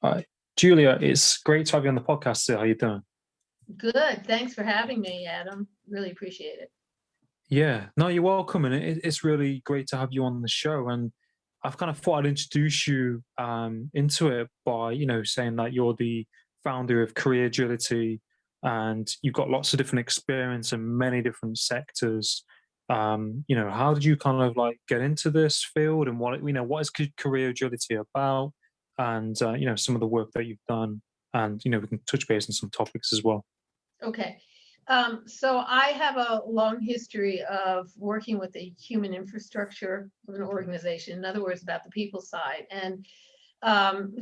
Hi, Julia. It's great to have you on the podcast today. How you doing? Good. Thanks for having me, Adam. Really appreciate it. Yeah, no, you're welcome, and it's really great to have you on the show. And I've kind of thought I'd introduce you into it by saying that you're the founder of Career Agility, and you've got lots of different experience in many different sectors. How did you kind of like get into this field, and what is Career Agility about, and some of the work that you've done, and we can touch base on some topics as well. Okay. So I have a long history of working with the human infrastructure of an organization, in other words, about the people side. And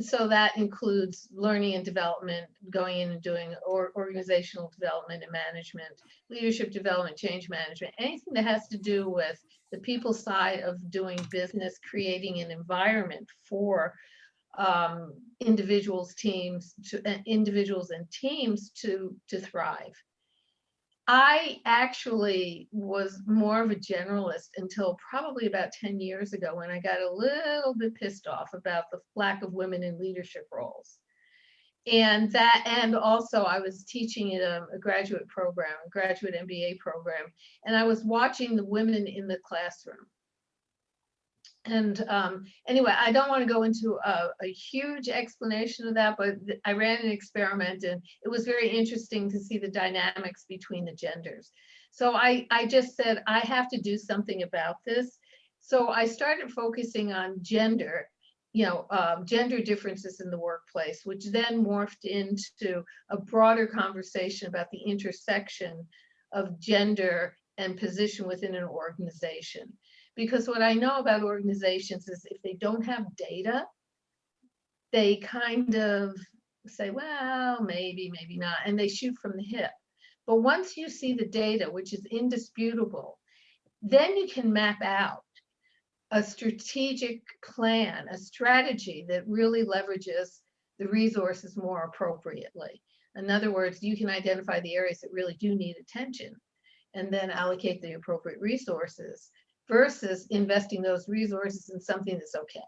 so that includes learning and development, going in and doing organizational development and management, leadership development, change management, anything that has to do with the people side of doing business, creating an environment for individuals and teams to thrive. I actually was more of a generalist until probably about 10 years ago when I got a little bit pissed off about the lack of women in leadership roles. And also I was teaching at a graduate program, a graduate MBA program, and I was watching the women in the classroom. And anyway, I don't want to go into a huge explanation of that, but I ran an experiment and it was very interesting to see the dynamics between the genders. So I just said, I have to do something about this. So I started focusing on gender, gender differences in the workplace, which then morphed into a broader conversation about the intersection of gender and position within an organization. Because what I know about organizations is if they don't have data, they kind of say, well, maybe, maybe not, and they shoot from the hip. But once you see the data, which is indisputable, then you can map out a strategic plan, a strategy that really leverages the resources more appropriately. In other words, you can identify the areas that really do need attention and then allocate the appropriate resources versus investing those resources in something that's okay.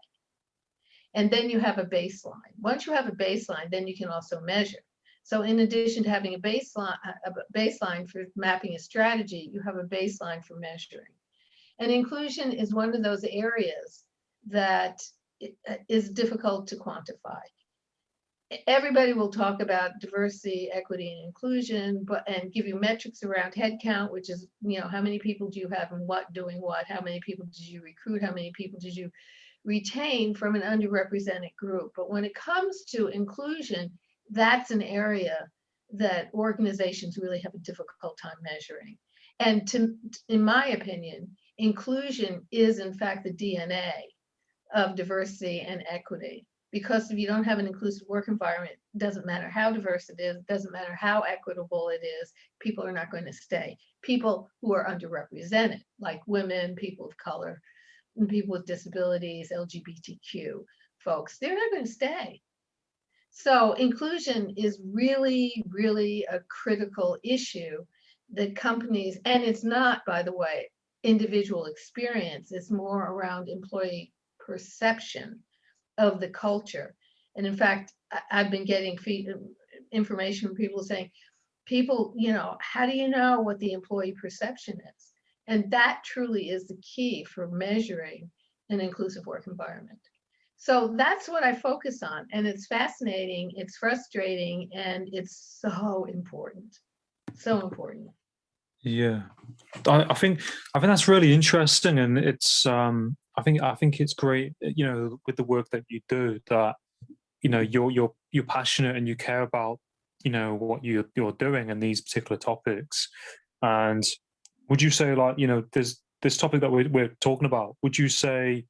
And then you have a baseline. Once you have a baseline, then you can also measure. So in addition to having a baseline for mapping a strategy, you have a baseline for measuring. And inclusion is one of those areas that is difficult to quantify. Everybody will talk about diversity, equity, and inclusion, and give you metrics around headcount, which is, how many people do you have and what doing what? How many people did you recruit? How many people did you retain from an underrepresented group? But when it comes to inclusion, that's an area that organizations really have a difficult time measuring. And in my opinion, inclusion is in fact the DNA of diversity and equity. Because if you don't have an inclusive work environment, it doesn't matter how diverse it is, it doesn't matter how equitable it is, people are not going to stay. People who are underrepresented, like women, people of color, and people with disabilities, LGBTQ folks, they're not going to stay. So inclusion is really, really a critical issue that companies, and it's not, by the way, individual experience, it's more around employee perception of the culture. And in fact, I've been getting information from people saying, how do you know what the employee perception is? And that truly is the key for measuring an inclusive work environment. So that's what I focus on. And it's fascinating, it's frustrating, and it's so important. So important. Yeah, I think that's really interesting, and it's I think it's great, with the work that you do, that you're passionate and you care about what you're doing in these particular topics. And would you say, like, this topic that we're talking about, would you say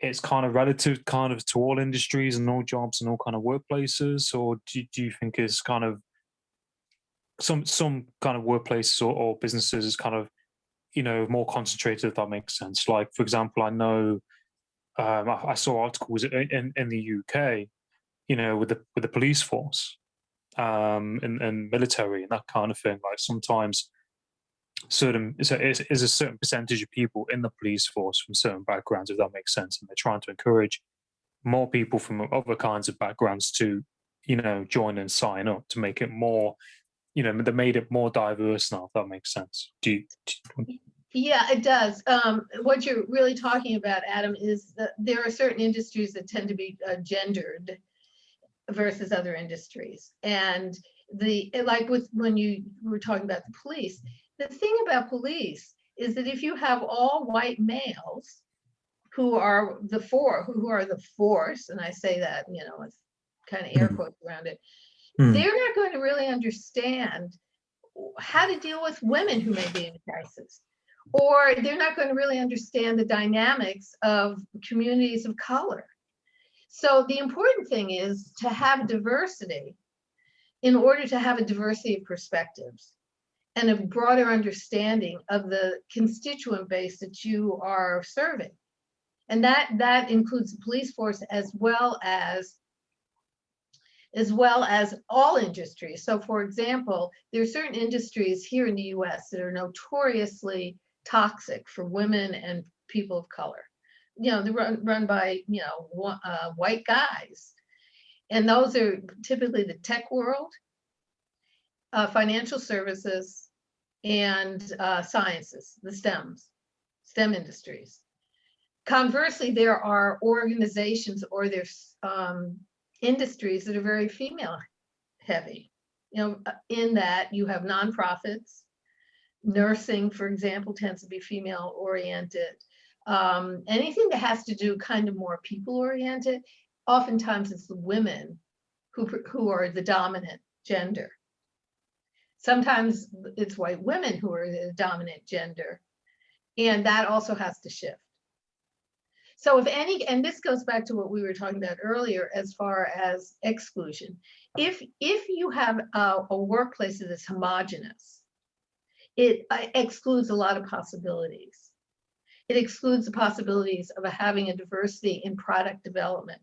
it's kind of relative kind of to all industries and all jobs and all kind of workplaces, or do you think it's kind of some kind of workplaces or businesses is kind of more concentrated, if that makes sense? Like, for example, I know I saw articles in the UK, with the police force, and military and that kind of thing. Like, sometimes is a certain percentage of people in the police force from certain backgrounds, if that makes sense, and they're trying to encourage more people from other kinds of backgrounds to, join and sign up to make it more, they made it more diverse now, if that makes sense. Yeah, it does. What you're really talking about, Adam, is that there are certain industries that tend to be gendered versus other industries. And like when you were talking about the police, the thing about police is that if you have all white males who are the force, and I say that, with kind of air quotes around it, they're not going to really understand how to deal with women who may be in crisis, or they're not going to really understand the dynamics of communities of color. So the important thing is to have diversity in order to have a diversity of perspectives and a broader understanding of the constituent base that you are serving. And that includes the police force as well as all industries. So for example, there are certain industries here in the US that are notoriously toxic for women and people of color. They're run by, white guys. And those are typically the tech world, financial services, and sciences, the STEM industries. Conversely, there are organizations or there's industries that are very female heavy, in that you have nonprofits. Nursing, for example, tends to be female oriented. Anything that has to do kind of more people oriented, oftentimes it's the women who are the dominant gender. Sometimes it's white women who are the dominant gender, and that also has to shift. So and this goes back to what we were talking about earlier as far as exclusion. If you have a workplace that is homogenous, it excludes a lot of possibilities. It excludes the possibilities of having a diversity in product development,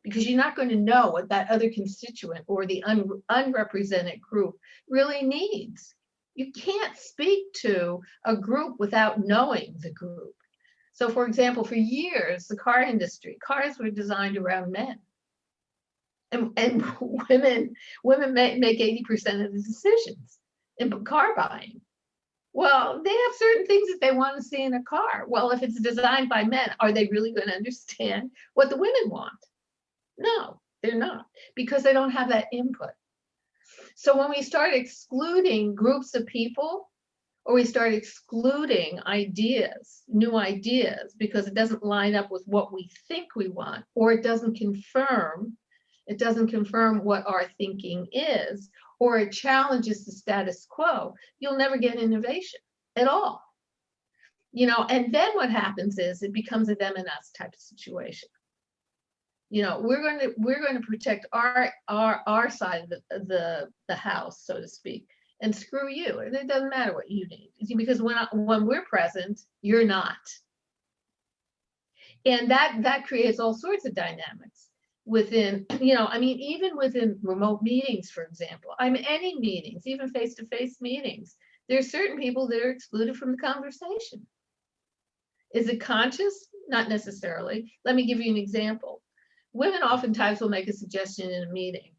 because you're not going to know what that other constituent or the unrepresented group really needs. You can't speak to a group without knowing the group. So for example, for years, the car industry, cars were designed around men. And women make 80% of the decisions in car buying. Well, they have certain things that they want to see in a car. Well, if it's designed by men, are they really going to understand what the women want? No, they're not, because they don't have that input. So when we start excluding groups of people, or we start excluding ideas, new ideas, because it doesn't line up with what we think we want, or it doesn't confirm what our thinking is, or it challenges the status quo, you'll never get innovation at all. And then what happens is it becomes a them and us type of situation. We're going to protect our side of the house, so to speak, and screw you. And it doesn't matter what you need, because when we're present, you're not. And that creates all sorts of dynamics within, even within remote meetings, for example. Any meetings, even face-to-face meetings, there's certain people that are excluded from the conversation. Is it conscious? Not necessarily. Let me give you an example. Women oftentimes will make a suggestion in a meeting,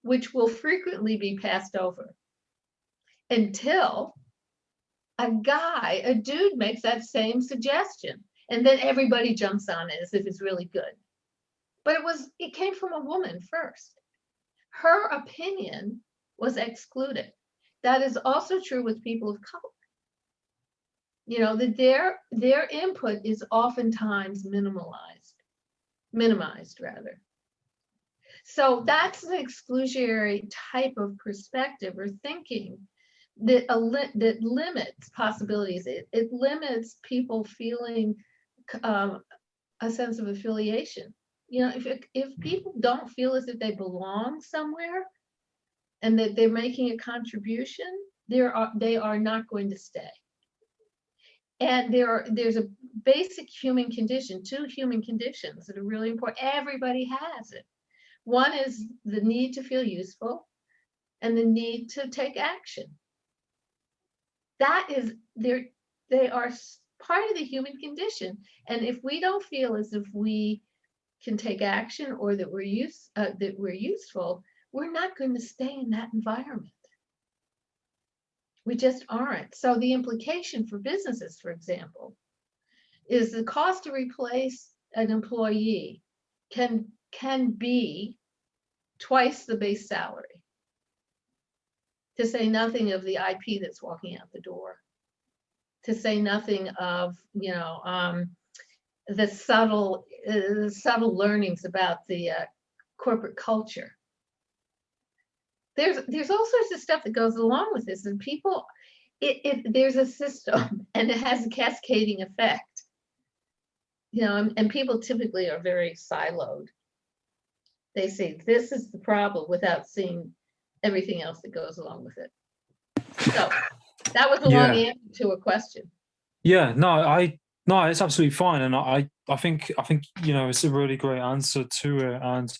which will frequently be passed over until a dude makes that same suggestion. And then everybody jumps on it as if it's really good. But it came from a woman first. Her opinion was excluded. That is also true with people of color. That their input is oftentimes minimized rather. So that's an exclusionary type of perspective or thinking that limits possibilities. It limits people feeling a sense of affiliation. If people don't feel as if they belong somewhere and that they're making a contribution, they are not going to stay. And there's a basic human condition, two human conditions that are really important. Everybody has it. One is the need to feel useful and the need to take action. They are part of the human condition. And if we don't feel as if we can take action or that we're useful, we're not going to stay in that environment. We just aren't. So the implication for businesses, for example, is the cost to replace an employee can be twice the base salary, to say nothing of the IP that's walking out the door, to say nothing of, the subtle learnings about the corporate culture. There's all sorts of stuff that goes along with this, and people, there's a system, and it has a cascading effect. And people typically are very siloed. They say this is the problem without seeing everything else that goes along with it. So that was a long answer to a question. Yeah, no, it's absolutely fine, and I think it's a really great answer to it, and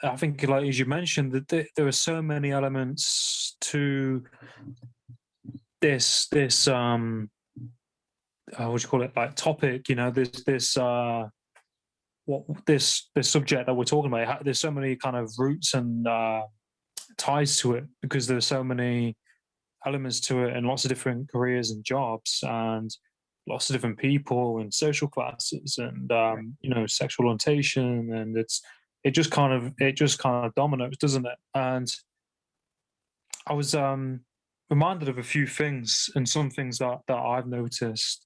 I think, like as you mentioned, that there are so many elements to this what do you call it, like topic, this subject that we're talking about. There's so many kind of roots and ties to it, because there's so many elements to it, and lots of different careers and jobs, and lots of different people and social classes, and sexual orientation, and it just kind of dominoes, doesn't it? And I was reminded of a few things, and some things that I've noticed,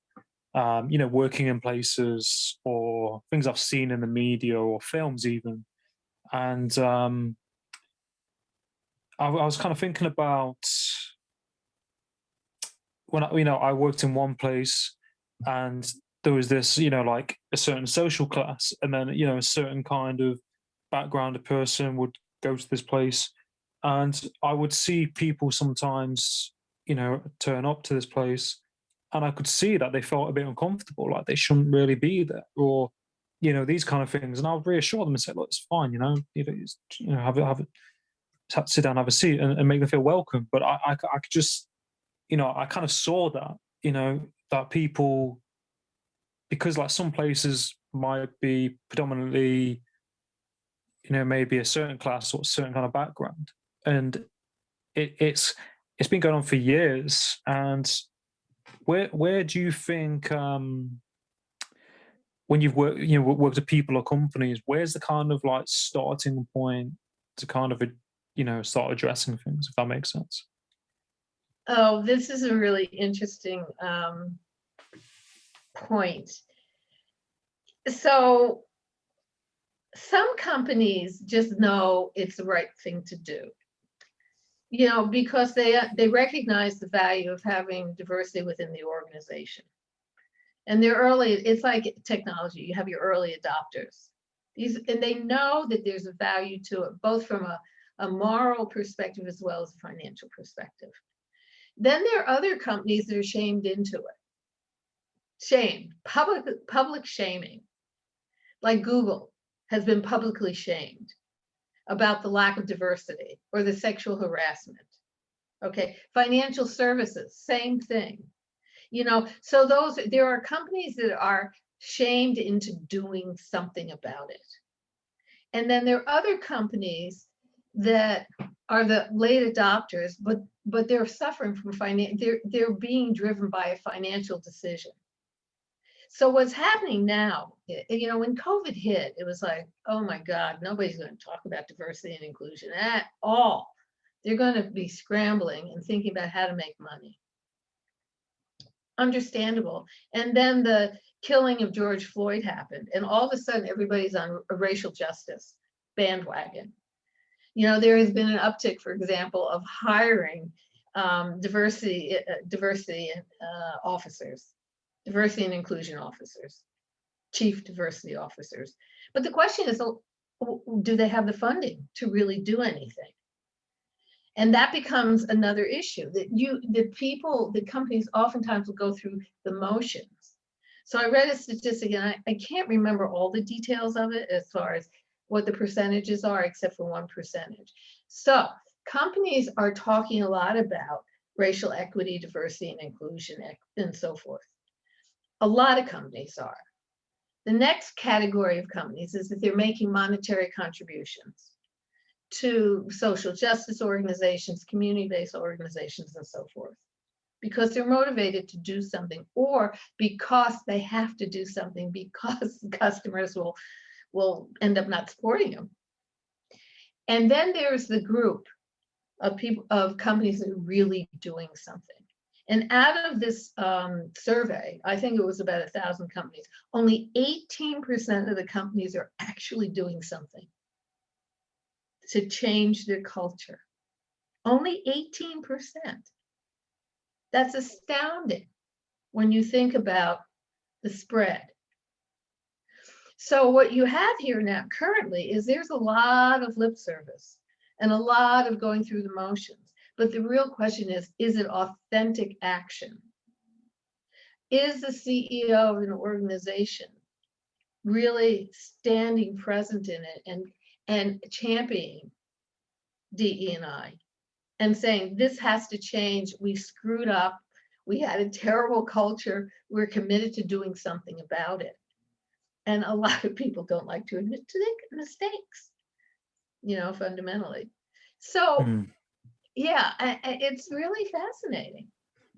working in places, or things I've seen in the media or films even. And I was kind of thinking about when I worked in one place, and there was this, like a certain social class, and then a certain kind of background a person would go to this place, and I would see people sometimes, turn up to this place, and I could see that they felt a bit uncomfortable, like they shouldn't really be there, or these kind of things. And I would reassure them and say, look, it's fine, sit down, have a seat, and make them feel welcome. But I could just, I kind of saw that, that people, because like some places might be predominantly, maybe a certain class or a certain kind of background, and it's been going on for years. And where do you think, when you've worked with people or companies, where's the kind of like starting point to kind of start addressing things, if that makes sense? Oh, this is a really interesting point. So some companies just know it's the right thing to do, because they recognize the value of having diversity within the organization. And it's like technology, you have your early adopters. And they know that there's a value to it, both from a moral perspective as well as a financial perspective. Then there are other companies that are shamed into it. Public shaming. Like Google has been publicly shamed about the lack of diversity or the sexual harassment. Okay, financial services, same thing. So there are companies that are shamed into doing something about it. And then there are other companies that are the late adopters, but they're suffering from they're being driven by a financial decision. So what's happening now, when COVID hit, it was like, oh my God, nobody's going to talk about diversity and inclusion at all. They're going to be scrambling and thinking about how to make money. Understandable. And then the killing of George Floyd happened, and all of a sudden everybody's on a racial justice bandwagon. There has been an uptick, for example, of hiring diversity officers, diversity and inclusion officers, chief diversity officers. But the question is, do they have the funding to really do anything? And that becomes another issue, that the companies oftentimes will go through the motions. So I read a statistic, and I can't remember all the details of it as far as what the percentages are, except for one percentage. So companies are talking a lot about racial equity, diversity and inclusion, and so forth. A lot of companies are. The next category of companies is that they're making monetary contributions to social justice organizations, community-based organizations, and so forth, because they're motivated to do something, or because they have to do something because customers will end up not supporting them. And then there's the group of people, of companies that are really doing something. And out of this survey, I think it was about 1,000 companies, only 18% of the companies are actually doing something to change their culture. Only 18%. That's astounding when you think about the spread. So what you have here now currently is there's a lot of lip service and a lot of going through the motions. But the real question is it authentic action? Is the CEO of an organization really standing present in it and championing DE&I and saying, this has to change, we screwed up, we had a terrible culture, we're committed to doing something about it? And a lot of people don't like to admit to their mistakes, fundamentally. So yeah, it's really fascinating.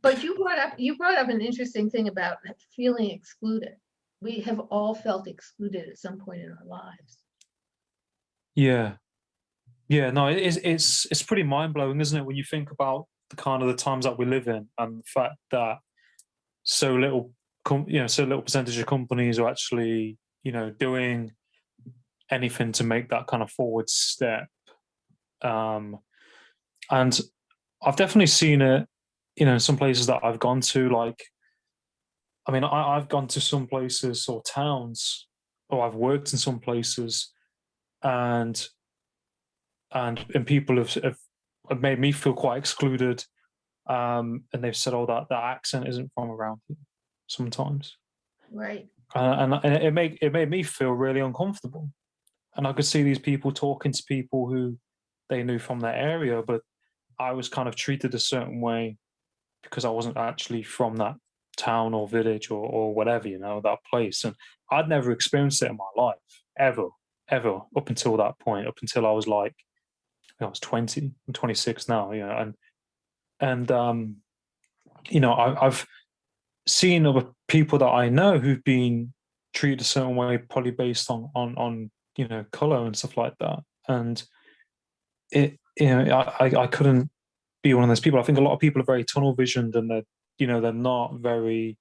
But you brought up an interesting thing about feeling excluded. We have all felt excluded at some point in our lives. Yeah. Yeah, no, it's pretty mind blowing, isn't it, when you think about the kind of the times that we live in, and the fact that so little, so little percentage of companies are actually, doing anything to make that kind of forward step. And I've definitely seen it, in some places that I've gone to. Like, I mean, I've gone to some places or towns, or I've worked in some places, and and people have made me feel quite excluded, and they've said, "Oh, that accent isn't from around here." Sometimes, Right. and it made me feel really uncomfortable. And I could see these people talking to people who they knew from their area, but I was kind of treated a certain way because I wasn't actually from that town or village or whatever, that place. And I'd never experienced it in my life, ever, ever, up until that point, up until I was like, I was 20, I'm 26 now, and I've seen other people that I know who've been treated a certain way, probably based on color and stuff like that. And I couldn't be one of those people. I think a lot of people are very tunnel visioned, and they're not very,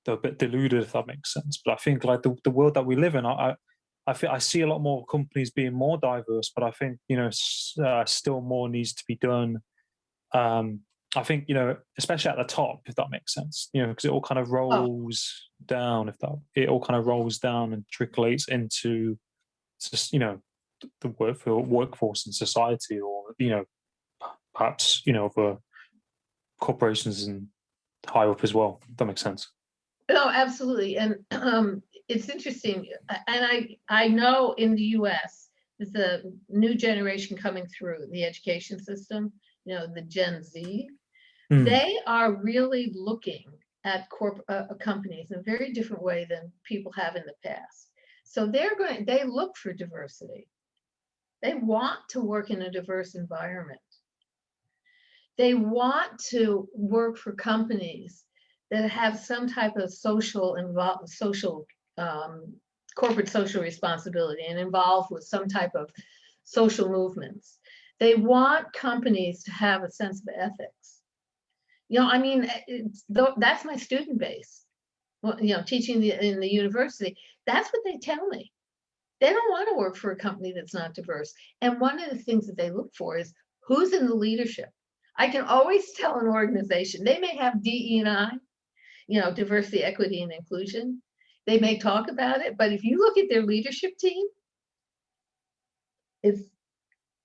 they're a bit deluded, if that makes sense. But I think, like, the world that we live in, I see a lot more companies being more diverse, but I think still more needs to be done. I think, especially at the top, if that makes sense, because it all kind of Oh, rolls down. If that it all kind of rolls down and trickles into just the workforce and society, or perhaps the corporations and higher up as well. If that makes sense. no, absolutely. And it's interesting. And I know in the US, there's a new generation coming through the education system, the Gen Z. Mm, They are really looking at companies in a very different way than people have in the past. So they look for diversity. They want to work in a diverse environment. They want to work for companies that have some type of corporate social responsibility and involved with some type of social movements. They want companies to have a sense of ethics. I mean, that's my student base. Well, teaching in the university, that's what they tell me. They don't want to work for a company that's not diverse. And one of the things that they look for is who's in the leadership. I can always tell an organization, they may have DE&I, diversity, equity, and inclusion. They may talk about it, but if you look at their leadership team, it's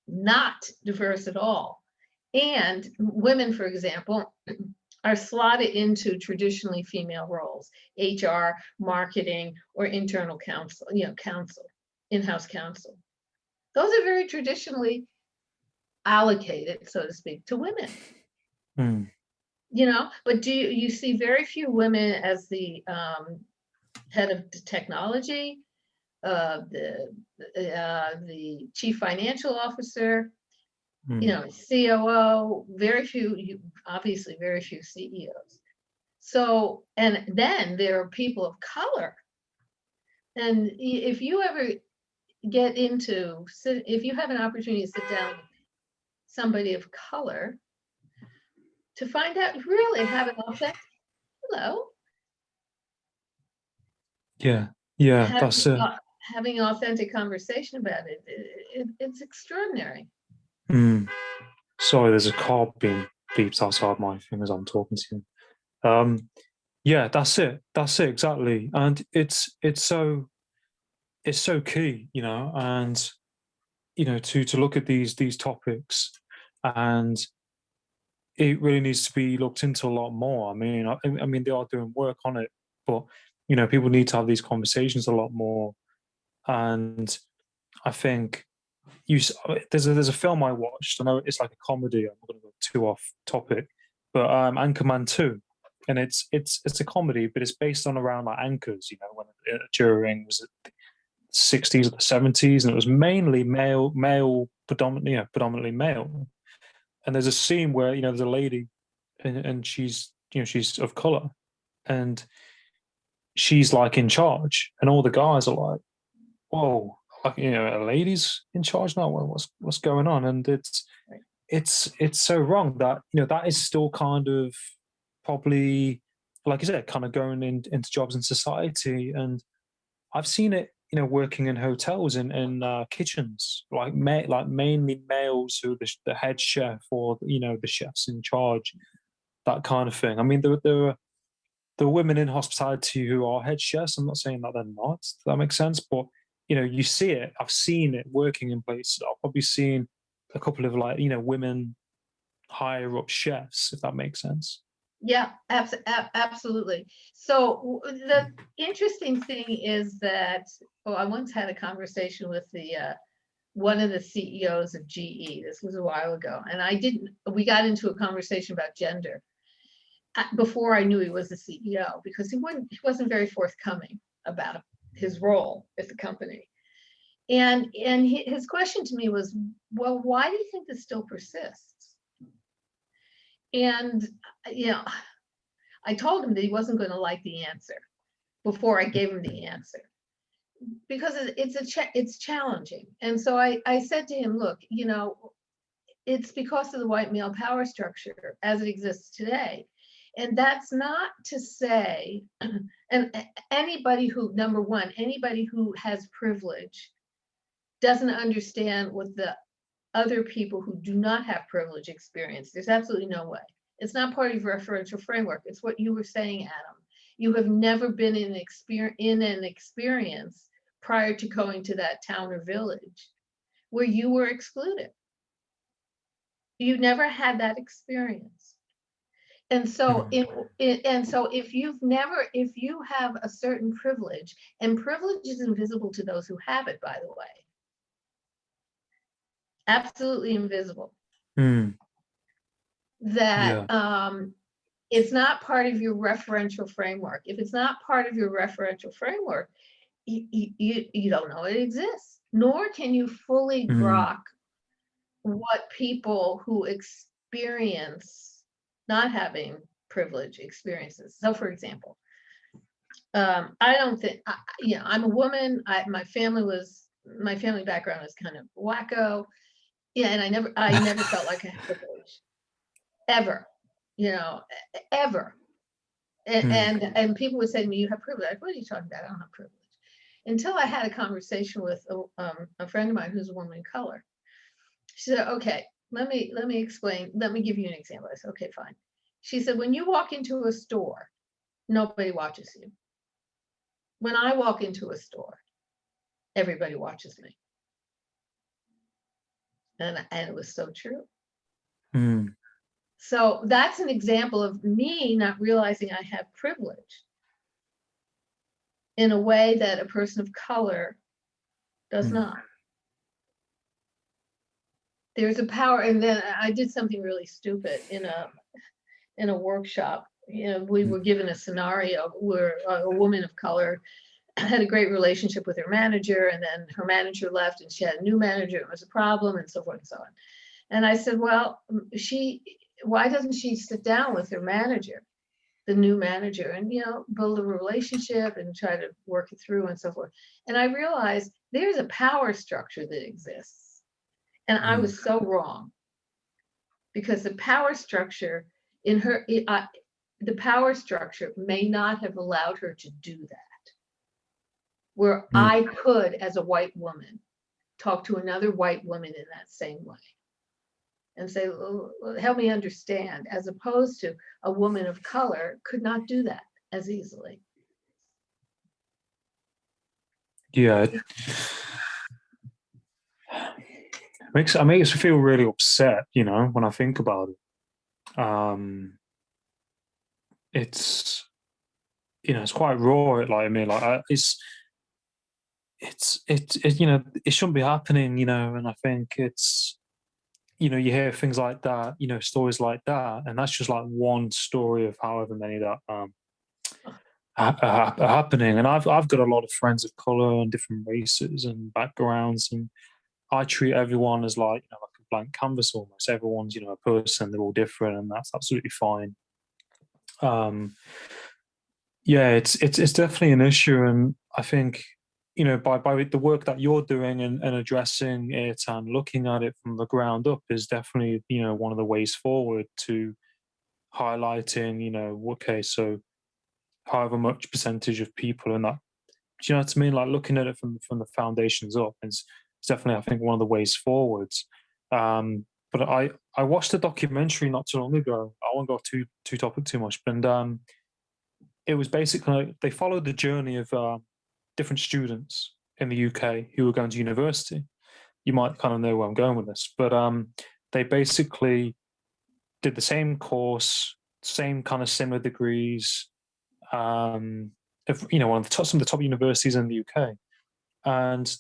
not diverse at all. And women, for example, are slotted into traditionally female roles, HR, marketing, or internal counsel, in-house counsel. Those are very traditionally allocated, so to speak, to women. mm, But do you see very few women as the head of technology, the chief financial officer, COO, obviously very few CEOs. So, and then there are people of color. And if you ever if you have an opportunity to sit down with somebody of color to find out, really have an authentic, hello, Yeah, that's it. having an authentic conversation about it, it's extraordinary. Sorry, there's a car being beeped outside my thing as I'm talking to you. Yeah, that's it. That's it exactly. And it's so key, and to look at these topics, and it really needs to be looked into a lot more. I mean, they are doing work on it, but people need to have these conversations a lot more. And I think there's a film I watched. I know it's like a comedy. I'm not going to go too off topic, but Anchorman 2, and it's a comedy, but it's based on around like anchors. When during was it 60s or the 70s, and it was mainly male predominantly male. And there's a scene where there's a lady, and she's of color, and she's like in charge, and all the guys are like, "Whoa, like, a lady's in charge now? What's going on?" And it's so wrong that that is still kind of probably, like you said, kind of going into jobs in society. And I've seen it, working in hotels and in kitchens, like mainly males who are the head chef, or the chefs in charge, that kind of thing. I mean, there are women in hospitality who are head chefs. I'm not saying that they're not. Does that make sense? But you see it. I've seen it working in places. I've probably seen a couple of women higher up chefs, if that makes sense. Yeah, absolutely. So the interesting thing is that, I once had a conversation with one of the CEOs of GE. This was a while ago, and we got into a conversation about gender before I knew he was the CEO, because he wasn't very forthcoming about his role at the company. And his question to me was, well, why do you think this still persists? And I told him that he wasn't going to like the answer before I gave him the answer, because it's challenging. And so I said to him, look, it's because of the white male power structure as it exists today. And that's not to say, and number one, anybody who has privilege doesn't understand what the other people who do not have privilege experience. There's absolutely no way. It's not part of your referential framework. It's what you were saying, Adam. You have never been in an experience prior to going to that town or village where you were excluded. You never had that experience. And so if you have a certain privilege, and privilege is invisible to those who have it, by the way, absolutely invisible, that it's not part of your referential framework. If it's not part of your referential framework, you don't know it exists, nor can you fully grok what people who experience not having privilege experiences. So, for example, I don't think, I'm a woman. My family background was kind of wacko. Yeah, and I never felt like I had privilege, ever, ever. And people would say to me, "You have privilege." What are you talking about? I don't have privilege. Until I had a conversation with a friend of mine who's a woman of color. She said, "Okay, let me explain. Let me give you an example." I said, "Okay, fine." She said, "When you walk into a store, nobody watches you. When I walk into a store, everybody watches me." And it was so true. So that's an example of me not realizing I have privilege in a way that a person of color does not. There's a power. And then I did something really stupid in a workshop we were given a scenario where a woman of color had a great relationship with her manager, and then her manager left and she had a new manager. It was a problem, and so forth and so on. And I said, well, why doesn't she sit down with her manager, the new manager, and, build a relationship and try to work it through and so forth. And I realized there's a power structure that exists. And I was so wrong, because the power structure the power structure may not have allowed her to do that. Where I could, as a white woman, talk to another white woman in that same way and say, help me understand, as opposed to a woman of color could not do that as easily. Yeah. It makes me feel really upset, when I think about it. It's it's quite raw. It shouldn't be happening, and I think it's you hear things like that, stories like that, and that's just like one story of however many that are happening. And I've got a lot of friends of color and different races and backgrounds, and I treat everyone as like a blank canvas almost. Everyone's a person. They're all different, and that's absolutely fine. Yeah, it's definitely an issue, and I think by the work that you're doing and addressing it and looking at it from the ground up is definitely one of the ways forward to highlighting okay, so however much percentage of people in that, do you know what I mean, like looking at it from the foundations up is definitely, I think, one of the ways forwards. But I watched a documentary not too long ago. I won't go too topic too much, but it was basically they followed the journey of different students in the UK who were going to university. You might kind of know where I'm going with this, but they basically did the same course, same kind of similar degrees, one of some of the top universities in the UK, and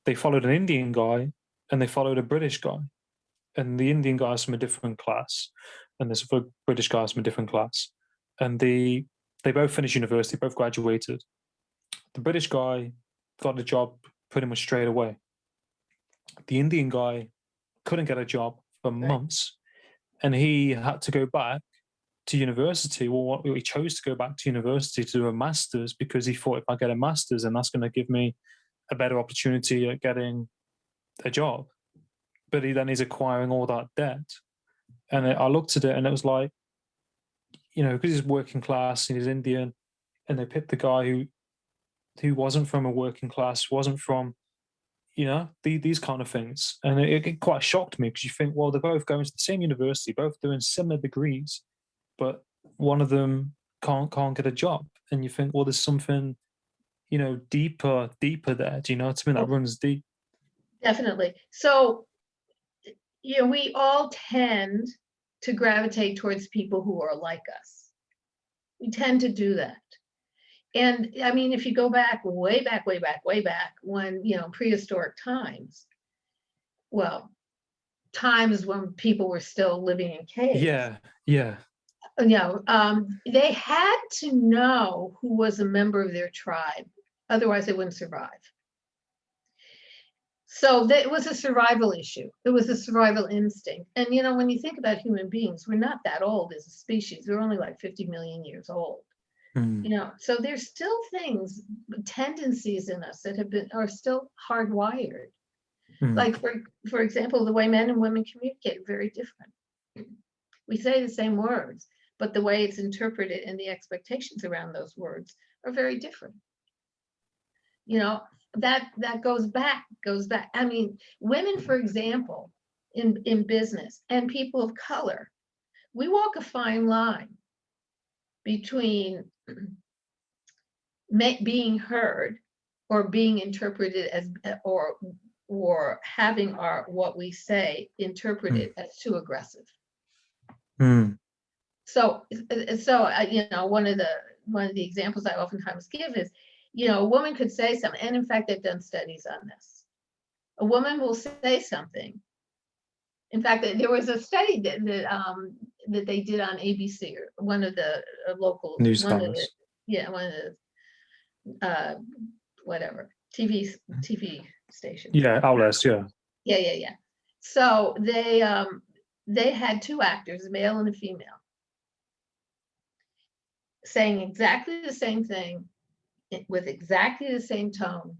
they followed an Indian guy and they followed a British guy, and the Indian guy's from a different class, and there's a British guy's from a different class, and they both finished university, both graduated. The British guy got a job pretty much straight away. The Indian guy couldn't get a job for months, and he had to go back to university. Well, he chose to go back to university to do a master's because he thought, if I get a master's, then that's going to give me a better opportunity at getting a job. But he's acquiring all that debt. And I looked at it and it was like, because he's working class and he's Indian, and they picked the guy who wasn't from a working class, wasn't from, these kind of things. And it quite shocked me, because you think, well, they're both going to the same university, both doing similar degrees, but one of them can't get a job. And you think, well, there's something, deeper there. Do you know what I mean? That runs deep. Definitely. So, we all tend to gravitate towards people who are like us. We tend to do that. And I mean, if you go back, way back, when, prehistoric times, well, times when people were still living in caves. Yeah. They had to know who was a member of their tribe. Otherwise, they wouldn't survive. So it was a survival issue. It was a survival instinct. And, when you think about human beings, we're not that old as a species. We're only like 50 million years old. So there's still things, tendencies in us that are still hardwired. Like, for example, the way men and women communicate are very different. We say the same words, but the way it's interpreted and the expectations around those words are very different. That goes back. I mean, women, for example, in business, and people of color, we walk a fine line between being heard or being interpreted as, or having what we say interpreted as too aggressive. So one of the examples I oftentimes give is, a woman could say something, and in fact, they've done studies on this. A woman will say something. In fact, there was a study that they did on ABC, or one of the local, News one of the, channels. yeah, one of the whatever TV stations. Yeah, outlets. Yeah. Yeah. So they had two actors, a male and a female, saying exactly the same thing with exactly the same tone,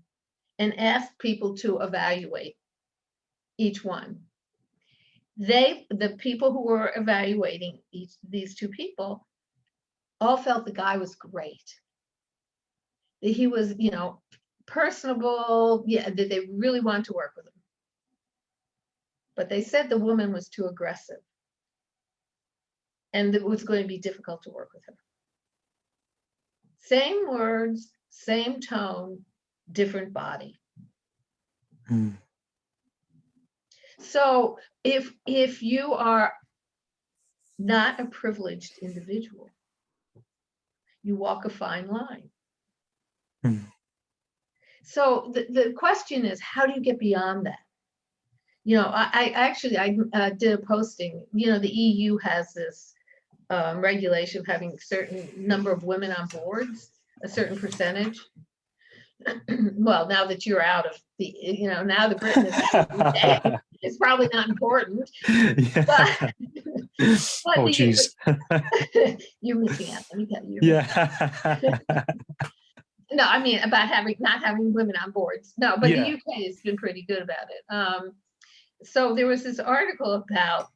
and asked people to evaluate each one. The people who were evaluating these two people all felt the guy was great. That he was, personable, yeah, that they really wanted to work with him. But they said the woman was too aggressive and it was going to be difficult to work with her. Same words, same tone, different body. Mm. So if you are not a privileged individual, you walk a fine line. Mm. So the question is, how do you get beyond that? I did a posting. The EU has this regulation of having a certain number of women on boards, a certain percentage. Well, now that you're out of the, now that Britain is out of the UK, it's probably not important. Yeah. But Oh, geez. you're missing out. Let me tell you. Yeah. No, I mean about not having women on boards. No, but the Yeah. UK has been pretty good about it. So there was this article about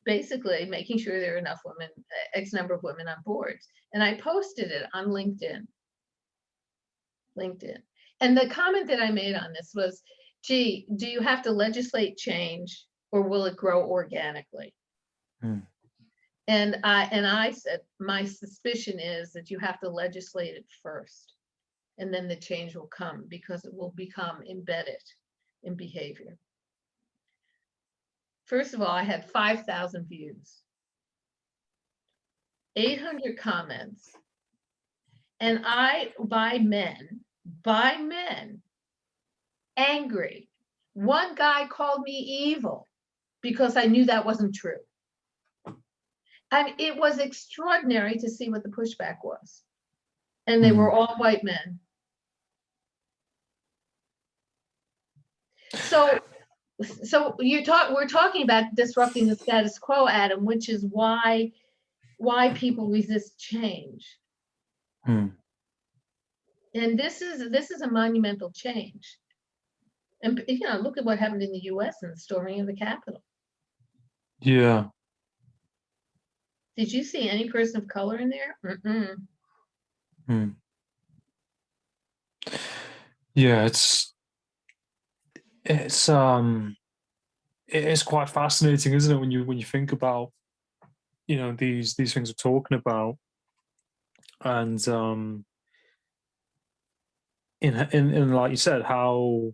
basically making sure there are enough women, X number of women on boards, and I posted it on LinkedIn. And the comment that I made on this was, gee, do you have to legislate change or will it grow organically? Hmm. And I said, my suspicion is that you have to legislate it first, and then the change will come because it will become embedded in behavior. First of all, I had 5,000 views, 800 comments, and by men, angry. One guy called me evil because I knew that wasn't true. And it was extraordinary to see what the pushback was. And they were all white men. So we're talking about disrupting the status quo, Adam, which is why people resist change. Hmm. And this is a monumental change. And look at what happened in the US and the storming of the Capitol. Yeah. Did you see any person of color in there? Mm-mm. Hmm. Yeah, it's quite fascinating, isn't it, when you think about these things we're talking about, and in like you said, how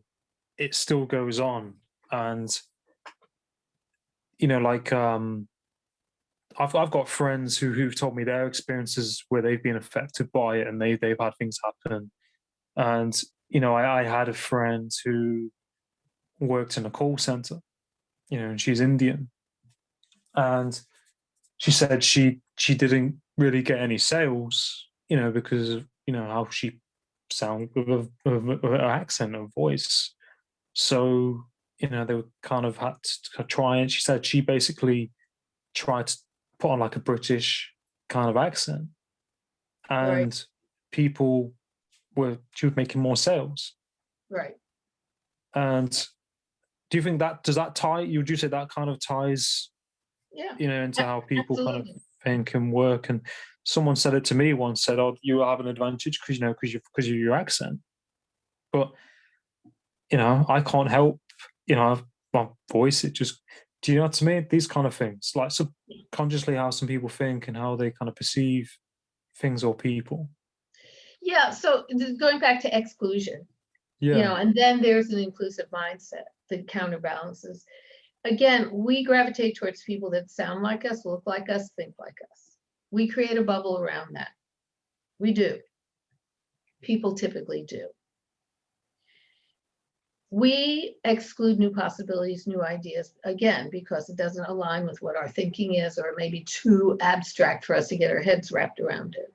it still goes on, and like I've got friends who've told me their experiences where they've been affected by it, and they've had things happen. And I had a friend who worked in a call center, and she's Indian, and she said she didn't really get any sales, because of how she sound with her accent and voice. So they would kind of had to try, and she said she basically tried to put on like a British kind of accent, Right. and she was making more sales. Right. And do you think that does that tie? Would you say that kind of ties, Yeah. into how people kind of Absolutely. think and work? And someone said it to me once, said, "Oh, you have an advantage because of your accent." But I can't help, my voice. It just, do you know what I mean? These kind of things, like subconsciously, how some people think and how they kind of perceive things or people. Yeah. So going back to exclusion, Yeah. and then there's an inclusive mindset that counterbalances. Again, we gravitate towards people that sound like us, look like us, think like us. We create a bubble around that. We do. People typically do. We exclude new possibilities, new ideas, again, because it doesn't align with what our thinking is, or maybe too abstract for us to get our heads wrapped around it.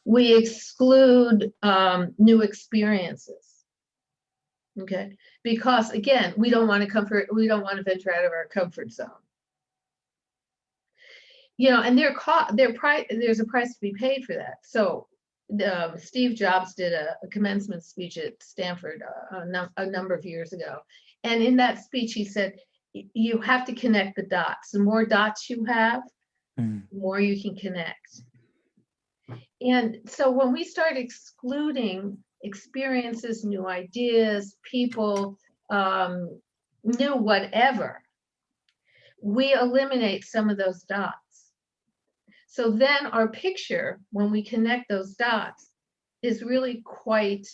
We exclude new experiences, okay? Because again, we don't want to venture out of our comfort zone. You know, and there's a price to be paid for that. So Steve Jobs did a commencement speech at Stanford a number of years ago. And in that speech, he said, you have to connect the dots. The more dots you have, the more you can connect. And so when we start excluding experiences, new ideas, people, new whatever, we eliminate some of those dots. So then our picture, when we connect those dots, is really quite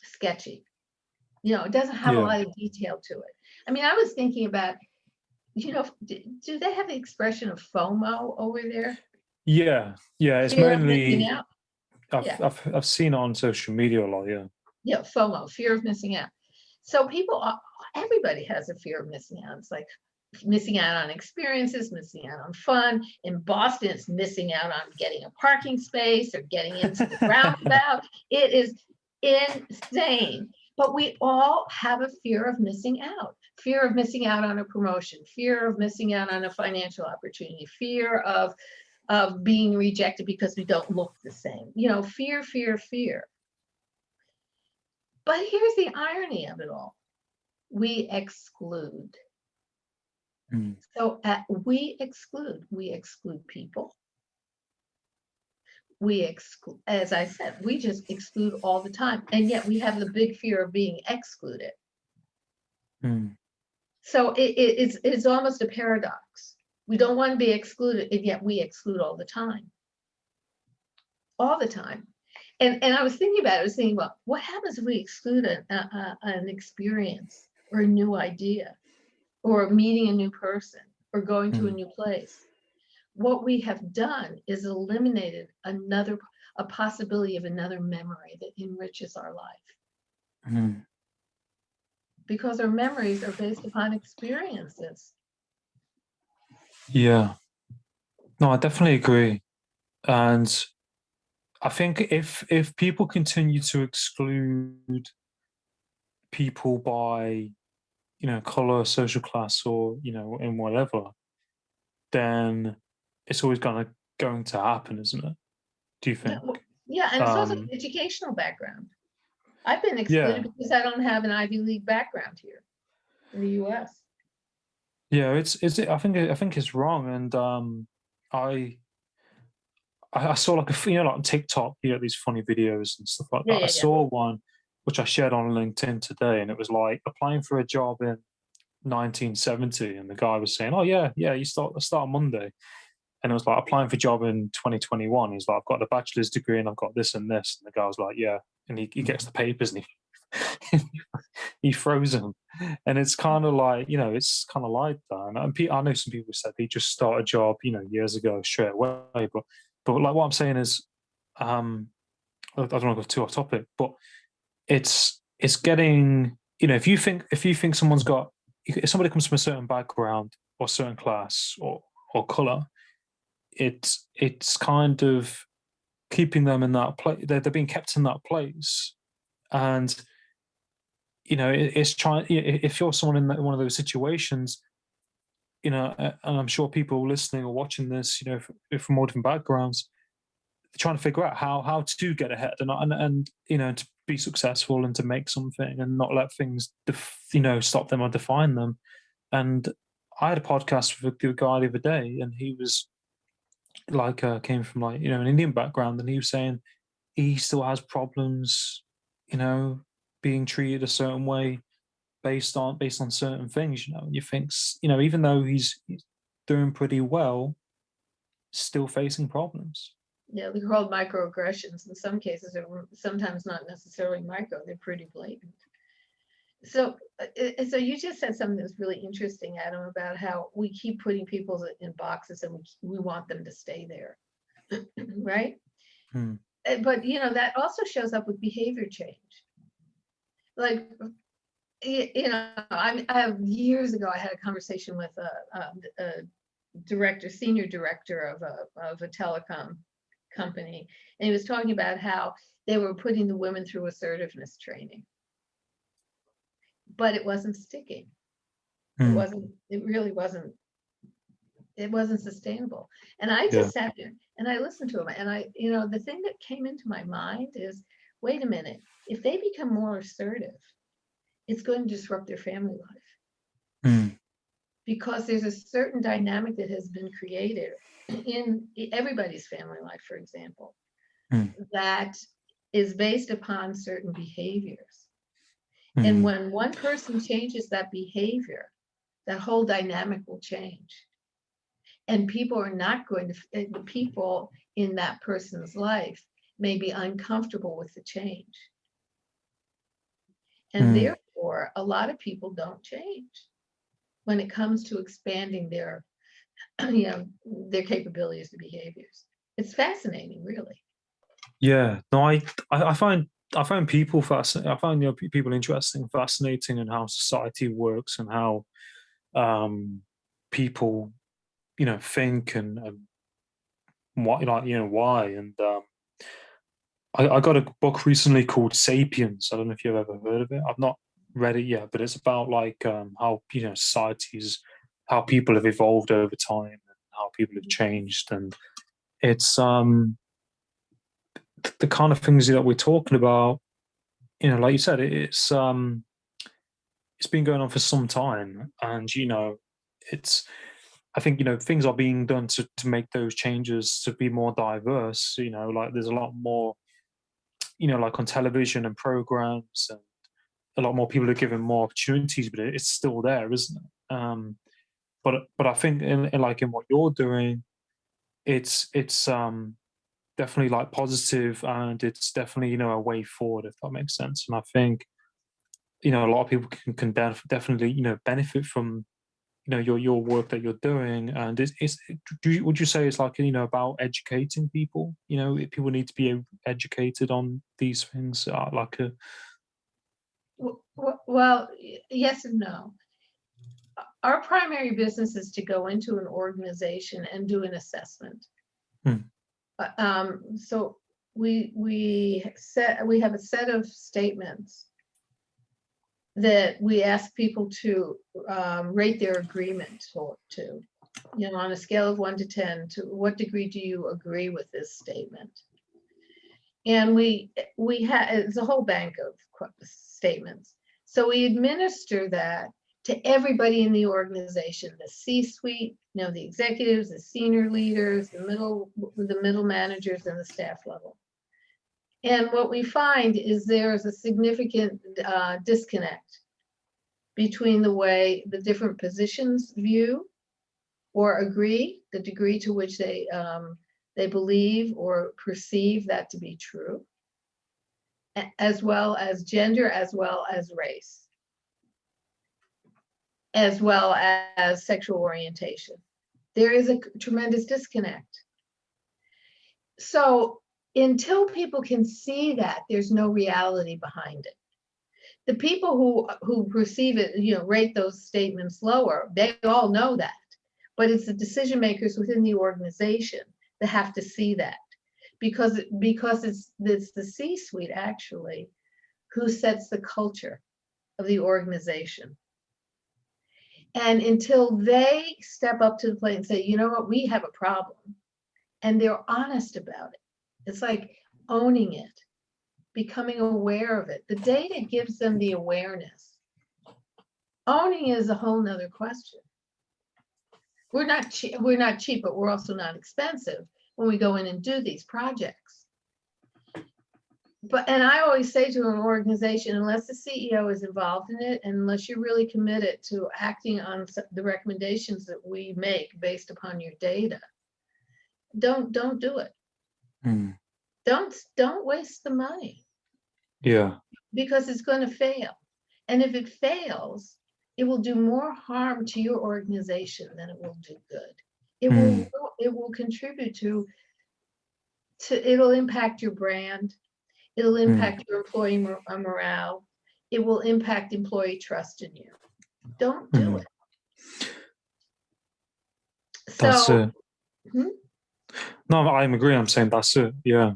sketchy. You know, it doesn't have a lot of detail to it. I mean, I was thinking about, you know, do they have the expression of FOMO over there? Yeah, it's Fear of missing mainly out. Yeah. I've seen it on social media a lot. Yeah, FOMO, fear of missing out. So everybody has a fear of missing out. It's like missing out on experiences, missing out on fun. In Boston, it's missing out on getting a parking space or getting into the roundabout. It is insane. But we all have a fear of missing out. Fear of missing out on a promotion, fear of missing out on a financial opportunity, fear of being rejected because we don't look the same. You know, fear. But here's the irony of it all. We exclude. So we exclude people. We exclude, as I said, we just exclude all the time. And yet we have the big fear of being excluded. So it's almost a paradox. We don't want to be excluded, and yet we exclude all the time. All the time. And I was thinking about it, I was thinking, well, what happens if we exclude an experience or a new idea or meeting a new person or going to a new place? What we have done is eliminated a possibility of another memory that enriches our life. Because our memories are based upon experiences. Yeah. No, I definitely agree. And I think if people continue to exclude people by, you know, color, social class, or, you know, in whatever, then it's always going to happen, isn't it? Do you think? Yeah, and it's also educational background. I've been excluded because I don't have an Ivy League background here in the US. Yeah, I think it's wrong. And I saw like like on TikTok, you know, these funny videos and stuff like that. I saw one which I shared on LinkedIn today, and it was like applying for a job in 1970, and the guy was saying, "Oh yeah, you start on Monday," and it was like applying for a job in 2021. He's like, "I've got a bachelor's degree and I've got this and this," and the guy was like, "Yeah," and he gets the papers and he throws them, and it's kind of like, you know, it's kind of like that. And I know some people said they just start a job, you know, years ago straight away, but like what I'm saying is, I don't want to go too off topic, but it's getting, you know, if you think someone's got, if somebody comes from a certain background or certain class or color, it's kind of keeping them in that place. They're being kept in that place, and you know, it's trying. If you're someone in one of those situations, you know, and I'm sure people listening or watching this, you know, from all different backgrounds, trying to figure out how to get ahead and you know, to be successful and to make something and not let things you know, stop them or define them. And I had a podcast with a guy the other day, and he was like came from, like, you know, an Indian background, and he was saying he still has problems, you know, being treated a certain way based on certain things, you know. And you think, you know, even though he's doing pretty well, still facing problems. Yeah, they're called microaggressions. In some cases, they're sometimes not necessarily micro, they're pretty blatant. So you just said something that's really interesting, Adam, about how we keep putting people in boxes and we want them to stay there, right? But you know, that also shows up with behavior change. like, I have years ago, I had a conversation with a director, senior director of a telecom company, and he was talking about how they were putting the women through assertiveness training, but it wasn't sticking. Mm, It really wasn't, it wasn't sustainable. And I yeah. just sat there and I listened to him, and the thing that came into my mind is, wait a minute, if they become more assertive, it's going to disrupt their family life, Mm, because there's a certain dynamic that has been created in everybody's family life, for example, mm, that is based upon certain behaviors. And mm, when one person changes that behavior, that whole dynamic will change. And people are not going to, the people in that person's life may be uncomfortable with the change. And mm. therefore, a lot of people don't change when it comes to expanding their, their capabilities and behaviors. It's fascinating, really. Yeah. No, I find people fascinating. I find people interesting, and fascinating, and how society works and how people think and why, why. And I got a book recently called Sapiens. I don't know if you've ever heard of it. I've not read it yet, but it's about like how societies, how people have evolved over time, and how people have changed, and it's the kind of things that we're talking about. Like you said, it's been going on for some time, and it's I think things are being done to make those changes to be more diverse. Like there's a lot more, like on television and programs, and a lot more people are given more opportunities, but it's still there, isn't it? But I think in what you're doing, it's definitely like positive, and it's definitely a way forward, if that makes sense. And I think a lot of people can definitely benefit from your work that you're doing. And would you say it's like about about people? People need to be educated on these things, like a Well, yes and no. Our primary business is to go into an organization and do an assessment. Hmm, So we have a set of statements that we ask people to rate their agreement to, on a scale of 1 to 10, to what degree do you agree with this statement? And we have, it's a whole bank of statements. So we administer that to everybody in the organization, the C-suite, the executives, the senior leaders, the middle managers, and the staff level. And what we find is there's a significant disconnect between the way the different positions view or agree, the degree to which they believe or perceive that to be true, as well as gender, as well as race, as well as sexual orientation. There is a tremendous disconnect. So until people can see that, there's no reality behind it. The people who perceive it, rate those statements lower, they all know that. But it's the decision makers within the organization that have to see that, because it's the C-suite actually who sets the culture of the organization. And until they step up to the plate and say, you know what, we have a problem, and they're honest about it, it's like owning it, becoming aware of it. The data gives them the awareness. Owning is a whole nother question. We're not cheap, but we're also not expensive when we go in and do these projects. And I always say to an organization, unless the CEO is involved in it, and unless you're really committed to acting on the recommendations that we make based upon your data, don't do it. hmm. Don't waste the money, Yeah. because it's going to fail. And if it fails, it will do more harm to your organization than it will do good. It Hmm, will contribute to it'll impact your brand. It'll hmm, impact your employee morale. it will impact employee trust in you. Don't do it. That's So, it. No, I'm agreeing. I'm saying that's it. Yeah.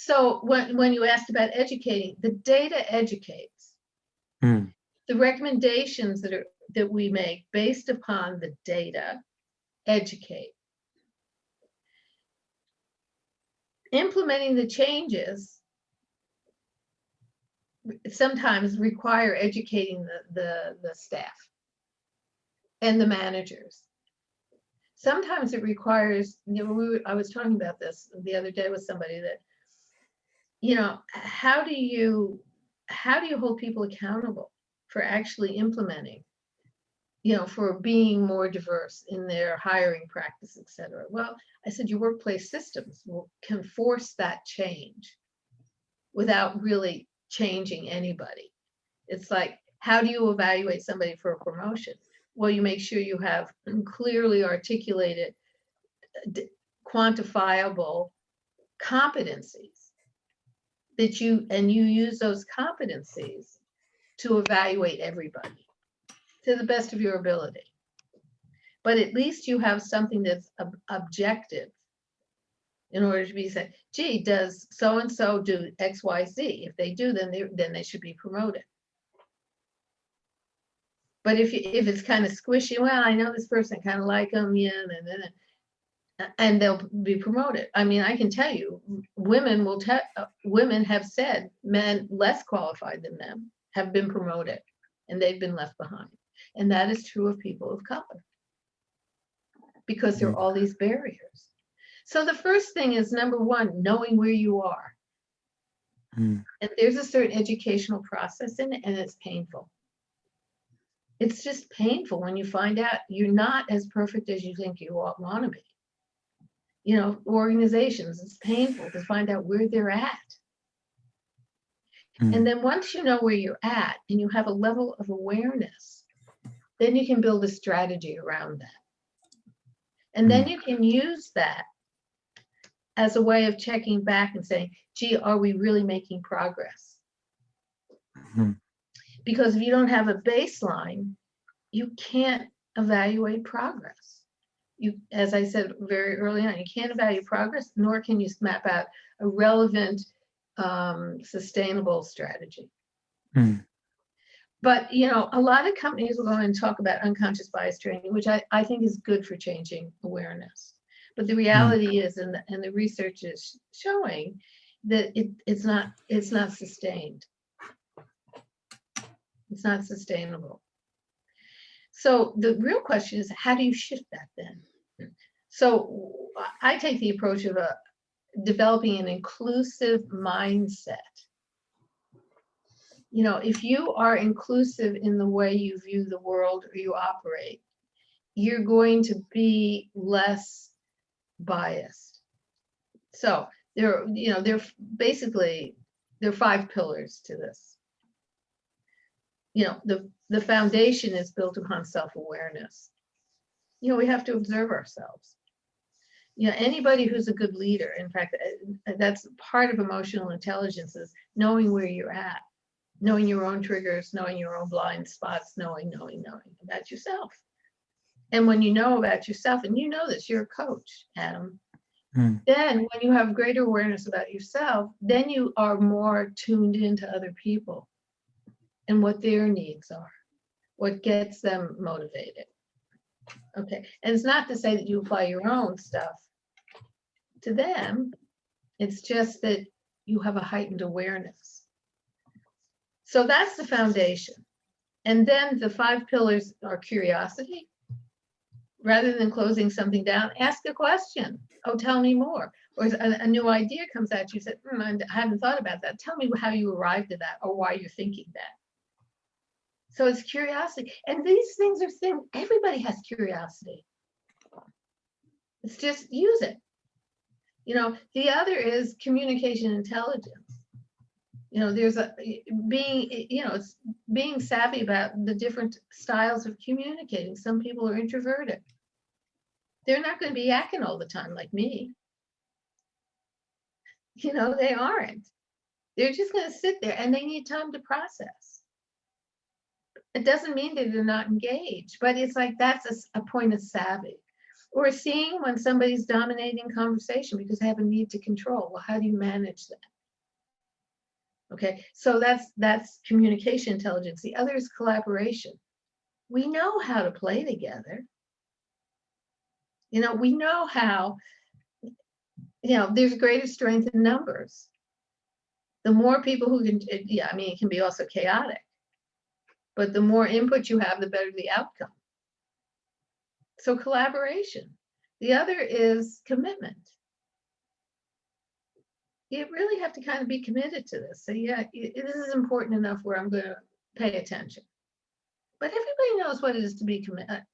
so when you asked about educating, the data educates. Mm. The recommendations that we make based upon the data educate. Implementing the changes sometimes require educating the staff and the managers. Sometimes it requires, I was talking about this the other day with somebody that, how do you hold people accountable for actually implementing, for being more diverse in their hiring practice, et cetera? Well, I said, your workplace systems can force that change without really changing anybody. It's like, how do you evaluate somebody for a promotion? Well, you make sure you have clearly articulated, quantifiable competencies that you use those competencies to evaluate everybody to the best of your ability. But at least you have something that's objective in order to be said, gee, does so-and-so do X, Y, Z? If they do, then they should be promoted. But if it's kind of squishy, well, I know this person, kind of like them, yeah, and they'll be promoted. I mean, I can tell you, women have said men less qualified than them have been promoted, and they've been left behind. And that is true of people of color, because there are all these barriers. So the first thing is, number one, knowing where you are. And there's a certain educational process in it, and it's painful. It's just painful when you find out you're not as perfect as you think you want to be. Organizations, it's painful to find out where they're at. And then once you know where you're at and you have a level of awareness, then you can build a strategy around that. And then you can use that as a way of checking back and saying, gee, are we really making progress? Because if you don't have a baseline, you can't evaluate progress. As I said very early on, you can't evaluate progress, nor can you map out a relevant, sustainable strategy. But, a lot of companies will go and talk about unconscious bias training, which I think is good for changing awareness. But the reality is, and the research is showing, that it's not sustained. It's not sustainable. So the real question is, how do you shift that then? So I take the approach of developing an inclusive mindset. If you are inclusive in the way you view the world or you operate, you're going to be less biased. So there are 5 pillars to this. The foundation is built upon self-awareness. We have to observe ourselves. Anybody who's a good leader, in fact, that's part of emotional intelligence, is knowing where you're at, knowing your own triggers, knowing your own blind spots, knowing about yourself. And when you know about yourself, and you know this, you're a coach, Adam, then when you have greater awareness about yourself, then you are more tuned into other people and what their needs are, what gets them motivated. Okay, and it's not to say that you apply your own stuff to them. It's just that you have a heightened awareness. So that's the foundation. And then the 5 pillars are curiosity. Rather than closing something down, ask a question. Oh, tell me more. Or a new idea comes at you, said, I haven't thought about that. Tell me how you arrived at that, or why you're thinking that. So it's curiosity. And these things are things, everybody has curiosity. It's just use it. The other is communication intelligence. There's it's being savvy about the different styles of communicating. Some people are introverted. They're not going to be yakking all the time like me. They aren't. They're just going to sit there and they need time to process. It doesn't mean that they're not engaged, but it's like that's a point of savvy. Or seeing when somebody's dominating conversation because they have a need to control. Well, how do you manage that? Okay, so that's communication intelligence. The other is collaboration. We know how to play together. We know how, there's greater strength in numbers. The more people who can, yeah, I mean, it can be also chaotic, but the more input you have, the better the outcome. So collaboration. The other is commitment. You really have to kind of be committed to this. So yeah, this is important enough where I'm going to pay attention. But everybody knows what it is to be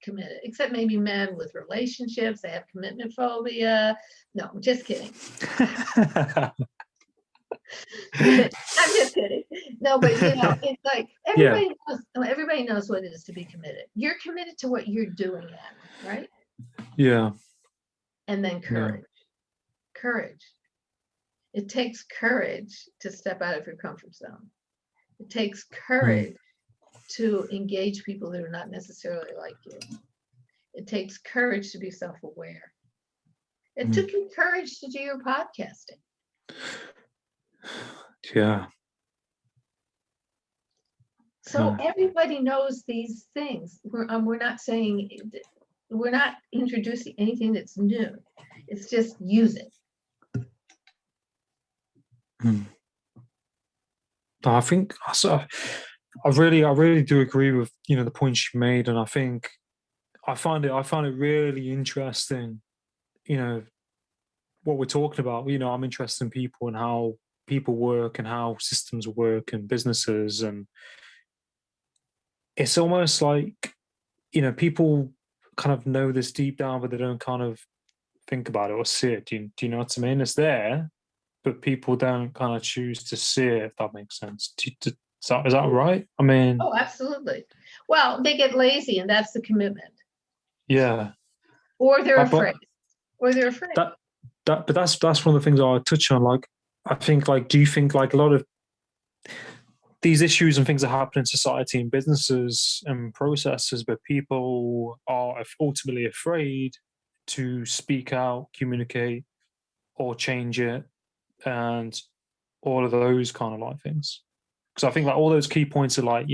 committed, except maybe men with relationships. They have commitment phobia. No, just kidding. I'm just kidding. No, but it's like everybody knows what it is to be committed. You're committed to what you're doing, Adam, right? Yeah. And then courage. Yeah. Courage. It takes courage to step out of your comfort zone. It takes courage to engage people that are not necessarily like you. It takes courage to be self-aware. It took you courage to do your podcasting. Yeah. So everybody knows these things. We're not introducing anything that's new. It's just use it. I think I really do agree with the points you made, and I think I find it really interesting. What we're talking about. I'm interested in people and how people work and how systems work and businesses, and it's almost like people kind of know this deep down, but they don't kind of think about it or see it. Do you know what I mean? It's there, but people don't kind of choose to see it, if that makes sense. Is that right? I mean, oh, absolutely. Well, they get lazy, and that's the commitment. Yeah. Or they're afraid. But that's one of the things I touch on. Like, I think, do you think a lot of these issues and things that happen in society and businesses and processes, but people are ultimately afraid to speak out, communicate, or change it, and all of those kind of things? Because I think all those key points are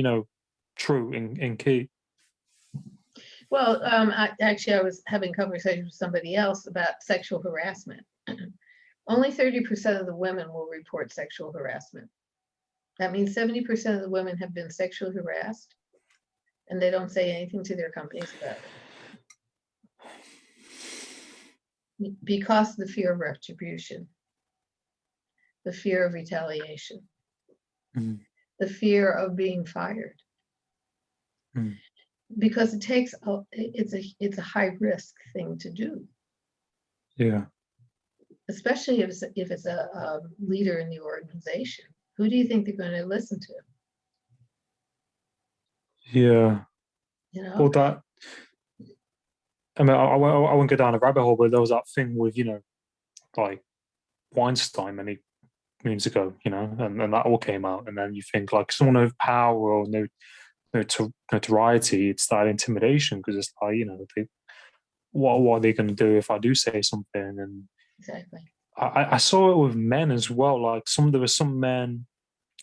true in key. Well, I was having a conversation with somebody else about sexual harassment. Only 30% of the women will report sexual harassment. That means 70% of the women have been sexually harassed, and they don't say anything to their companies about it. Because of the fear of retribution, the fear of retaliation, the fear of being fired. Because it's a high risk thing to do. Yeah. Especially if it's a leader in the organization. Who do you think they're going to listen to? Yeah. Well, I mean, I won't go down a rabbit hole, but there was that thing with, Weinstein many moons ago, and that all came out. And then you think someone with power or notoriety, it's that intimidation, because it's what are they going to do if I do say something? And exactly. I saw it with men as well. There were some men,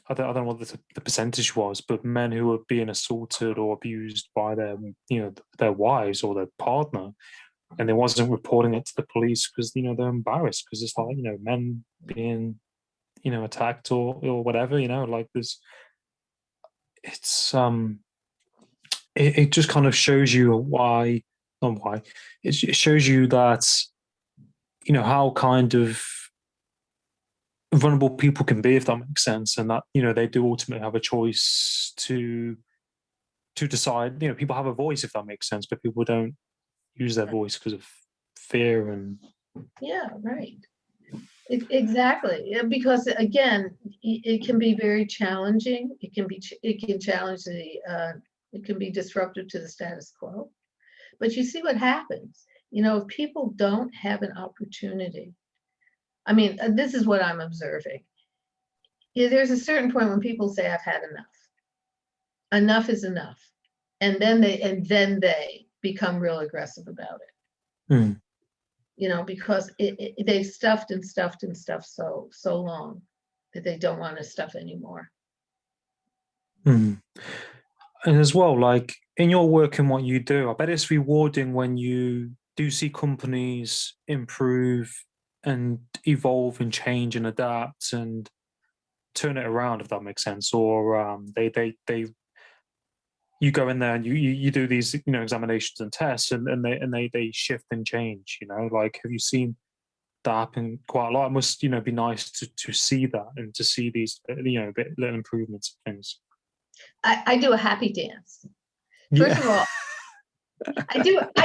I don't know what the percentage was, but men who were being assaulted or abused by their wives or their partner, and they wasn't reporting it to the police because they're embarrassed, because it's men being attacked or whatever. It just kind of shows you why, not why, it shows you that how kind of vulnerable people can be, if that makes sense, and that they do ultimately have a choice to decide. People have a voice, if that makes sense, but people don't use their voice because of fear and right. Exactly, because again, it can be very challenging. It can challenge it can be disruptive to the status quo. But you see what happens, if people don't have an opportunity. I mean, this is what I'm observing. Yeah, there's a certain point when people say, I've had enough. Enough is enough. And then they become real aggressive about it. Mm. Because they've stuffed and stuffed and stuffed so long that they don't want to stuff anymore. Mm. And as well, like in your work and what you do, I bet it's rewarding when you do see companies improve and evolve and change and adapt and turn it around, if that makes sense. Or they you go in there and you do these examinations and tests, and they shift and change. Like, have you seen that happen quite a lot? It must be nice to see that and to see these little improvements and things. I do a happy dance. First Yeah. of all, I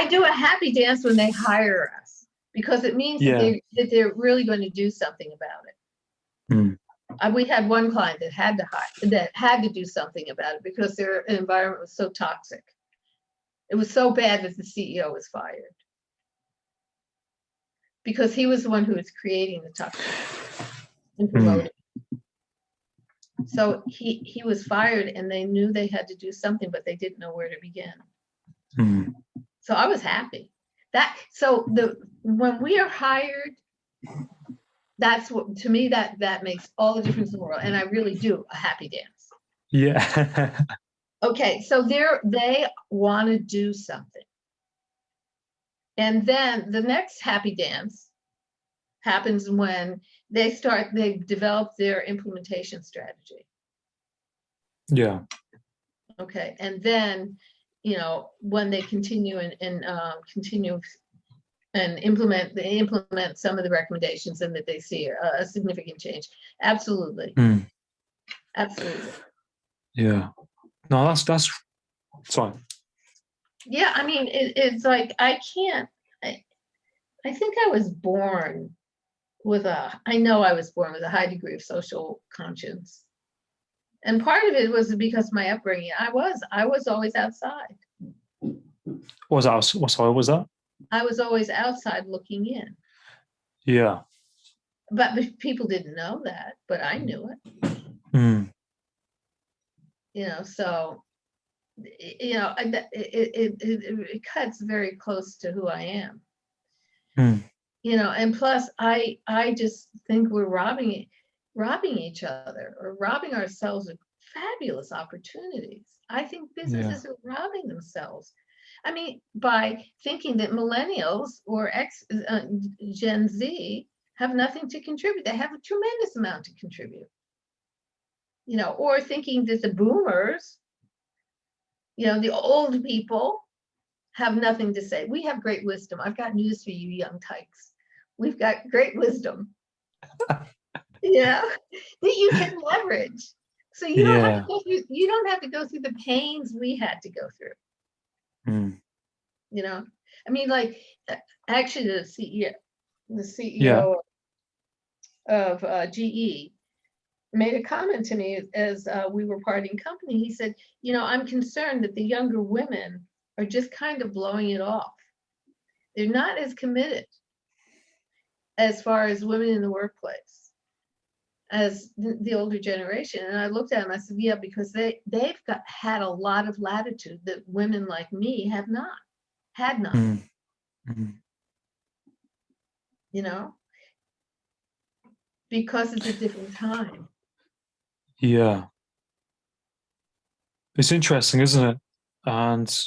do a happy dance when they hire us, because it means Yeah. that they're really going to do something about it. Mm. We had one client that had to do something about it because their environment was so toxic. It was so bad that the CEO was fired, because he was the one who was creating the toxicity and promoting. So he was fired, and they knew they had to do something, but they didn't know where to begin. Mm. So I was happy. When we are hired, that's what, to me, that makes all the difference in the world. And I really do a happy dance. Yeah. Okay, so they want to do something. And then the next happy dance happens when they develop their implementation strategy. Yeah. Okay, and then, when they continue and continue and implement some of the recommendations, and that they see a significant change. Absolutely. Mm. Absolutely. Yeah. No, that's fine. Yeah, I mean, it's like, I think I was born I know I was born with a high degree of social conscience. And part of it was because of my upbringing. I was always outside. What was that? I was always outside looking in. Yeah. But people didn't know that, but I knew it. Mm. So it cuts very close to who I am. Mm. And plus I just think we're robbing each other, or robbing ourselves of fabulous opportunities. I think Yeah. businesses are robbing themselves. I mean, by thinking that millennials or Gen Z have nothing to contribute. They have a tremendous amount to contribute. Or thinking that the boomers, the old people, have nothing to say. We have great wisdom. I've got news for you, young tykes. We've got great wisdom. That you can leverage. So you don't have to Yeah. go through the pains we had to go through. Mm. I mean, like, actually the Yeah. CEO of GE made a comment to me as we were parting company. He said, I'm concerned that the younger women are just kind of blowing it off. They're not as committed as far as women in the workplace as the older generation. And I looked at him, I said, yeah, because they've had a lot of latitude that women like me had not. Mm. Mm. Because it's a different time. Yeah. It's interesting, isn't it? And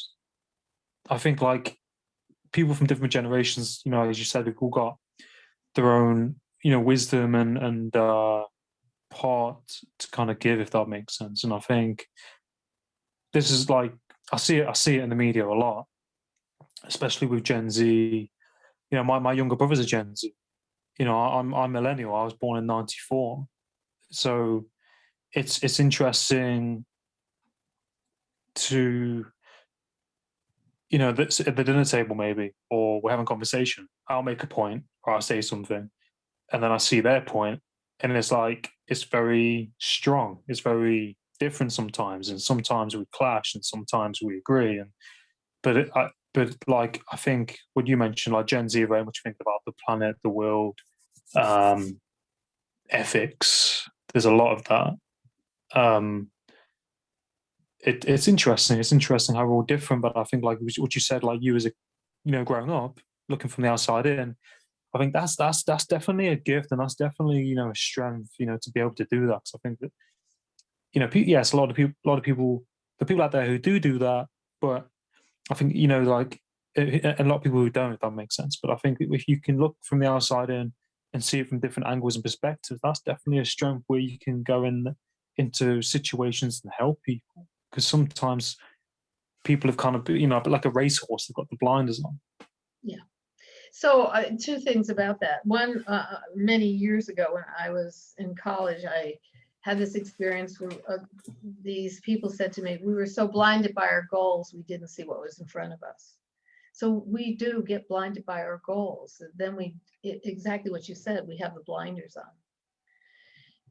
I think, like, people from different generations, as you said, they've all got their own, wisdom and part to kind of give, if that makes sense. And I think this is like, I see it in the media a lot, especially with Gen Z. My younger brother's a Gen Z. I'm millennial. I was born in '94, so it's interesting to that's at the dinner table, maybe, or we're having a conversation. I'll make a point or I'll say something, and then I see their point, and it's like, it's very strong. It's very different sometimes, and sometimes we clash, and sometimes we agree. But like, I think what you mentioned, like Gen Z, very much think about the planet, the world, ethics, there's a lot of that. It's interesting. It's interesting how we're all different, but I think like what you said, like you as a growing up, looking from the outside in, I think that's definitely a gift, and that's definitely a strength, to be able to do that. 'Cause I think that yes, a lot of people, the people out there who do that, but I think like a lot of people who don't, if that makes sense. But I think if you can look from the outside in and see it from different angles and perspectives, that's definitely a strength where you can go into situations and help people. Because sometimes people have kind of like a racehorse, they've got the blinders on. Yeah. So two things about that. One, many years ago when I was in college, I had this experience where these people said to me, we were so blinded by our goals, we didn't see what was in front of us. So we do get blinded by our goals. Then exactly what you said, we have the blinders on.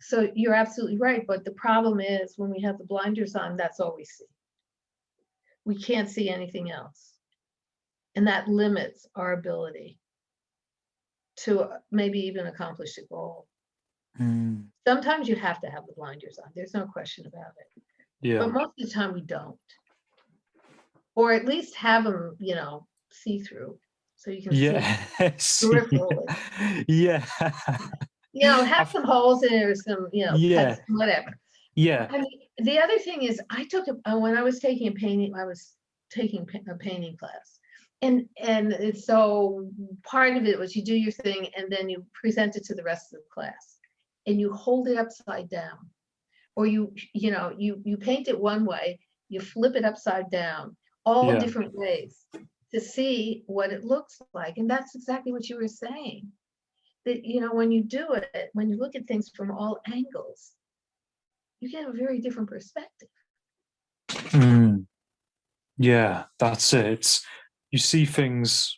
So you're absolutely right. But the problem is when we have the blinders on, that's all we see. We can't see anything else. And that limits our ability to maybe even accomplish a goal. Sometimes you have to have the blinders on. There's no question about it. Yeah. But most of the time we don't. Or at least have them, see through. So you can see peripherally. Yeah. Have some holes in it or some, Yeah. cuts, whatever. Yeah. I mean, the other thing is I took when I was taking a painting class. And so part of it was you do your thing and then you present it to the rest of the class and you hold it upside down, or you paint it one way, you flip it upside down, all different ways to see what it looks like. And that's exactly what you were saying, that when you do it, when you look at things from all angles, you get a very different perspective. Yeah, that's it. You see things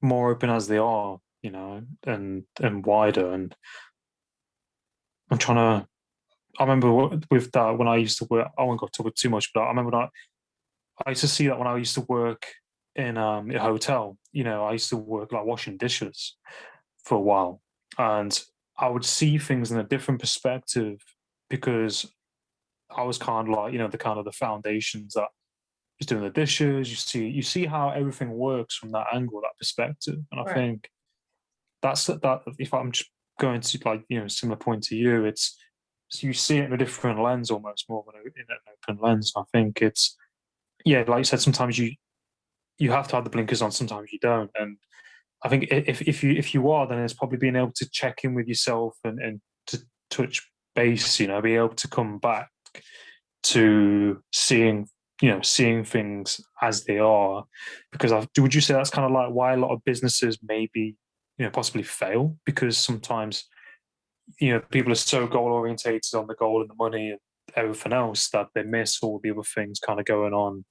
more open as they are, and wider. And I remember with that when I used to work. I won't go talk too much, but I remember that I used to see that when I used to work in a hotel. I used to work like washing dishes for a while, and I would see things in a different perspective because I was kind of like the foundations that was doing the dishes. You see how everything works from that angle, that perspective, and I think that's that. If I'm just going to like similar point to you, it's so you see it in a different lens, almost more than in an open lens. I think it's like you said, sometimes you have to have the blinkers on, sometimes you don't, and I think if you are, then it's probably being able to check in with yourself and to touch base, be able to come back to seeing things as they are. Because would you say that's kind of like why a lot of businesses maybe possibly fail, because sometimes people are so goal orientated on the goal and the money and everything else that they miss all the other things kind of going on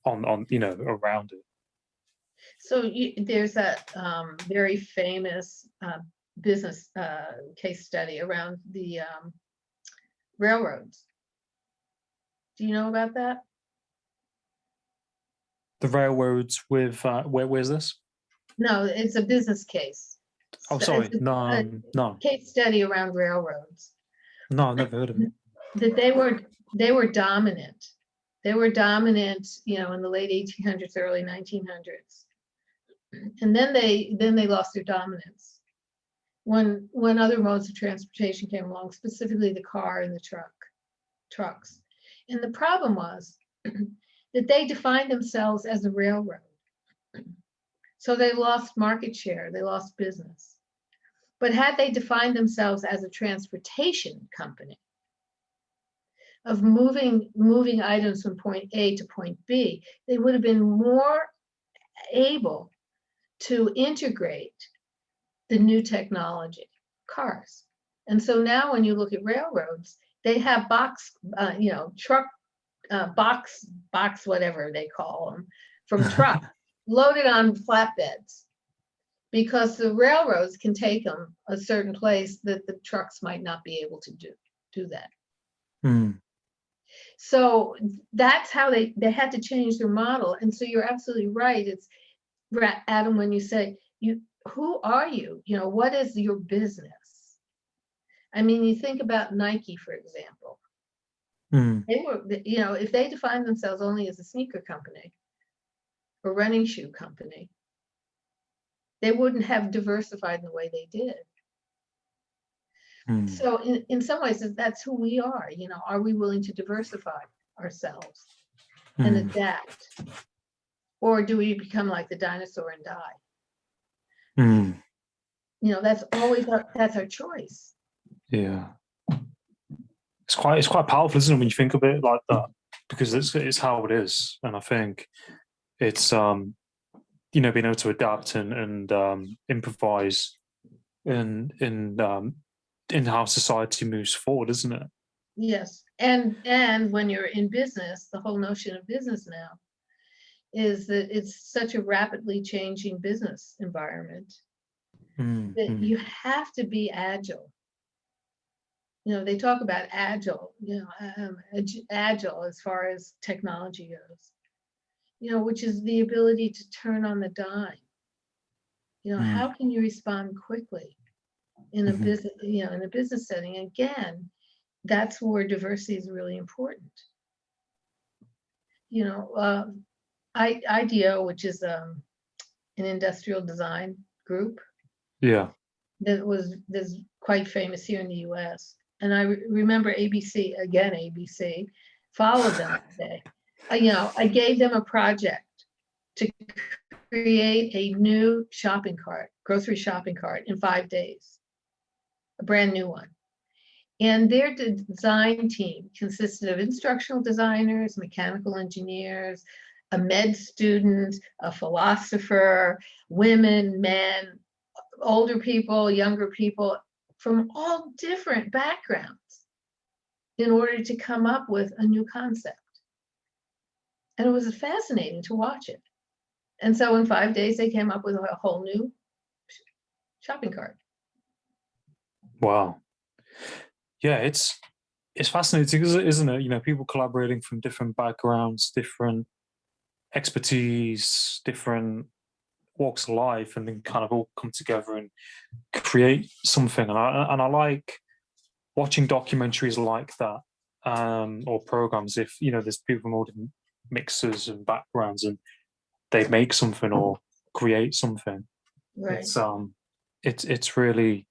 around it. So there's a very famous business case study around the railroads. Do you know about that? The railroads with where's this? No, it's a business case. Oh, sorry, no. Case study around railroads. No, I've never heard of it. That they were dominant. They were dominant, in the late 1800s, early 1900s, and then they lost their dominance when other modes of transportation came along, specifically the car and the trucks. And the problem was that they defined themselves as a railroad. So they lost market share, they lost business. But had they defined themselves as a transportation company of moving items from point A to point B, they would have been more able to integrate the new technology, cars. And so now when you look at railroads, they have truck box, whatever they call them, from truck loaded on flatbeds, because the railroads can take them a certain place that the trucks might not be able to do that. So that's how they had to change their model. And so you're absolutely right. It's Adam, when you say who are you? What is your business? I mean, you think about Nike, for example. Mm, They were, if they defined themselves only as a sneaker company or running shoe company, they wouldn't have diversified in the way they did. mm, So in some ways, that's who we are. Are we willing to diversify ourselves and mm, adapt? Or do we become like the dinosaur and die? mm. That's always that's our choice. Yeah. It's quite powerful, isn't it, when you think of it like that? Because it's how it is. And I think it's being able to adapt and improvise in how society moves forward, isn't it? Yes. And when you're in business, the whole notion of business now is that it's such a rapidly changing business environment Mm, that mm, you have to be agile. They talk about agile, agile as far as technology goes, which is the ability to turn on the dime. mm, How can you respond quickly in a mhm. business, in a business setting? Again, that's where diversity is really important. You know, IDEO, which is an industrial design group Yeah. that's quite famous here in the U.S. And I remember ABC followed them that day. I gave them a project to create a new grocery shopping cart in 5 days, a brand new one. And their design team consisted of instructional designers, mechanical engineers, a med student, a philosopher, women, men, older people, younger people, from all different backgrounds in order to come up with a new concept. And it was fascinating to watch it. And so in 5 days, they came up with a whole new shopping cart. Wow. Yeah, it's fascinating, isn't it? People collaborating from different backgrounds, different expertise, different walks of life, and then kind of all come together and create something. And I like watching documentaries like that, or programs. If there's people from all different mixes and backgrounds, and they make something or create something. Right. It's really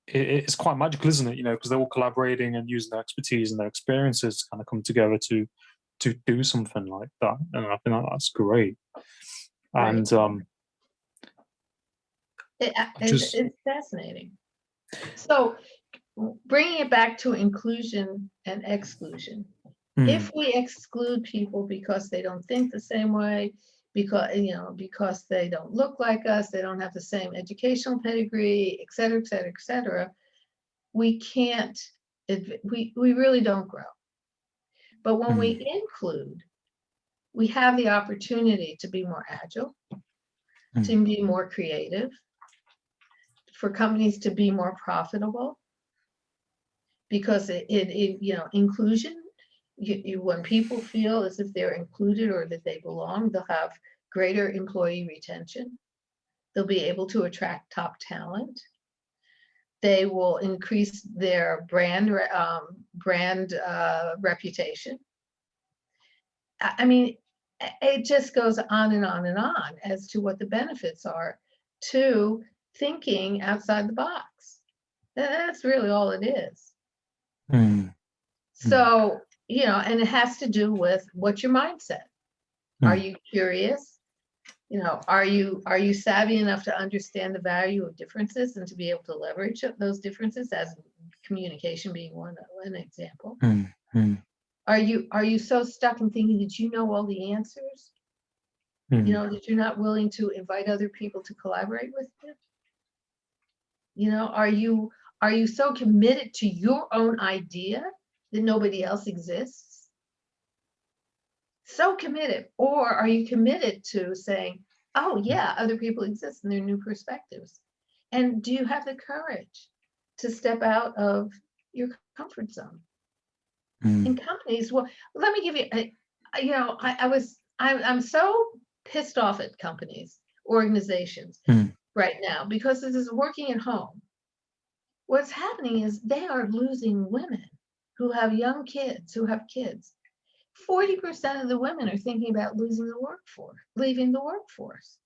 it's quite magical, isn't it? Because they're all collaborating and using their expertise and their experiences to kind of come together to do something like that. And I think that's great. Right. And just It's fascinating. So bringing it back to inclusion and exclusion. mm, If we exclude people because they don't think the same way, because they don't look like us, they don't have the same educational pedigree, et cetera, et cetera, et cetera, we can't, we really don't grow. But when we mm, include, we have the opportunity to be more agile, mm, to be more creative, for companies to be more profitable, because inclusion, when people feel as if they're included or that they belong, they'll have greater employee retention. They'll be able to attract top talent. They will increase their brand reputation. I mean, it just goes on and on and on as to what the benefits are to thinking outside the box. That's really all it is. mm, mm, So, and it has to do with what's your mindset. Are mm, you curious? Are you savvy enough to understand the value of differences and to be able to leverage those differences, as communication being one example? mm, mm, Are you so stuck in thinking that you know all the answers? mm, That you're not willing to invite other people to collaborate with you? Are you so committed to your own idea that nobody else exists? So committed. Or are you committed to saying, oh yeah, other people exist and there are new perspectives? And do you have the courage to step out of your comfort zone? In mm, companies, well, let me give you I'm so pissed off at companies, organizations mm, right now, because this is working at home. what's happening is they are losing women who have young kids, who have kids. 40% of the women are thinking about leaving the workforce.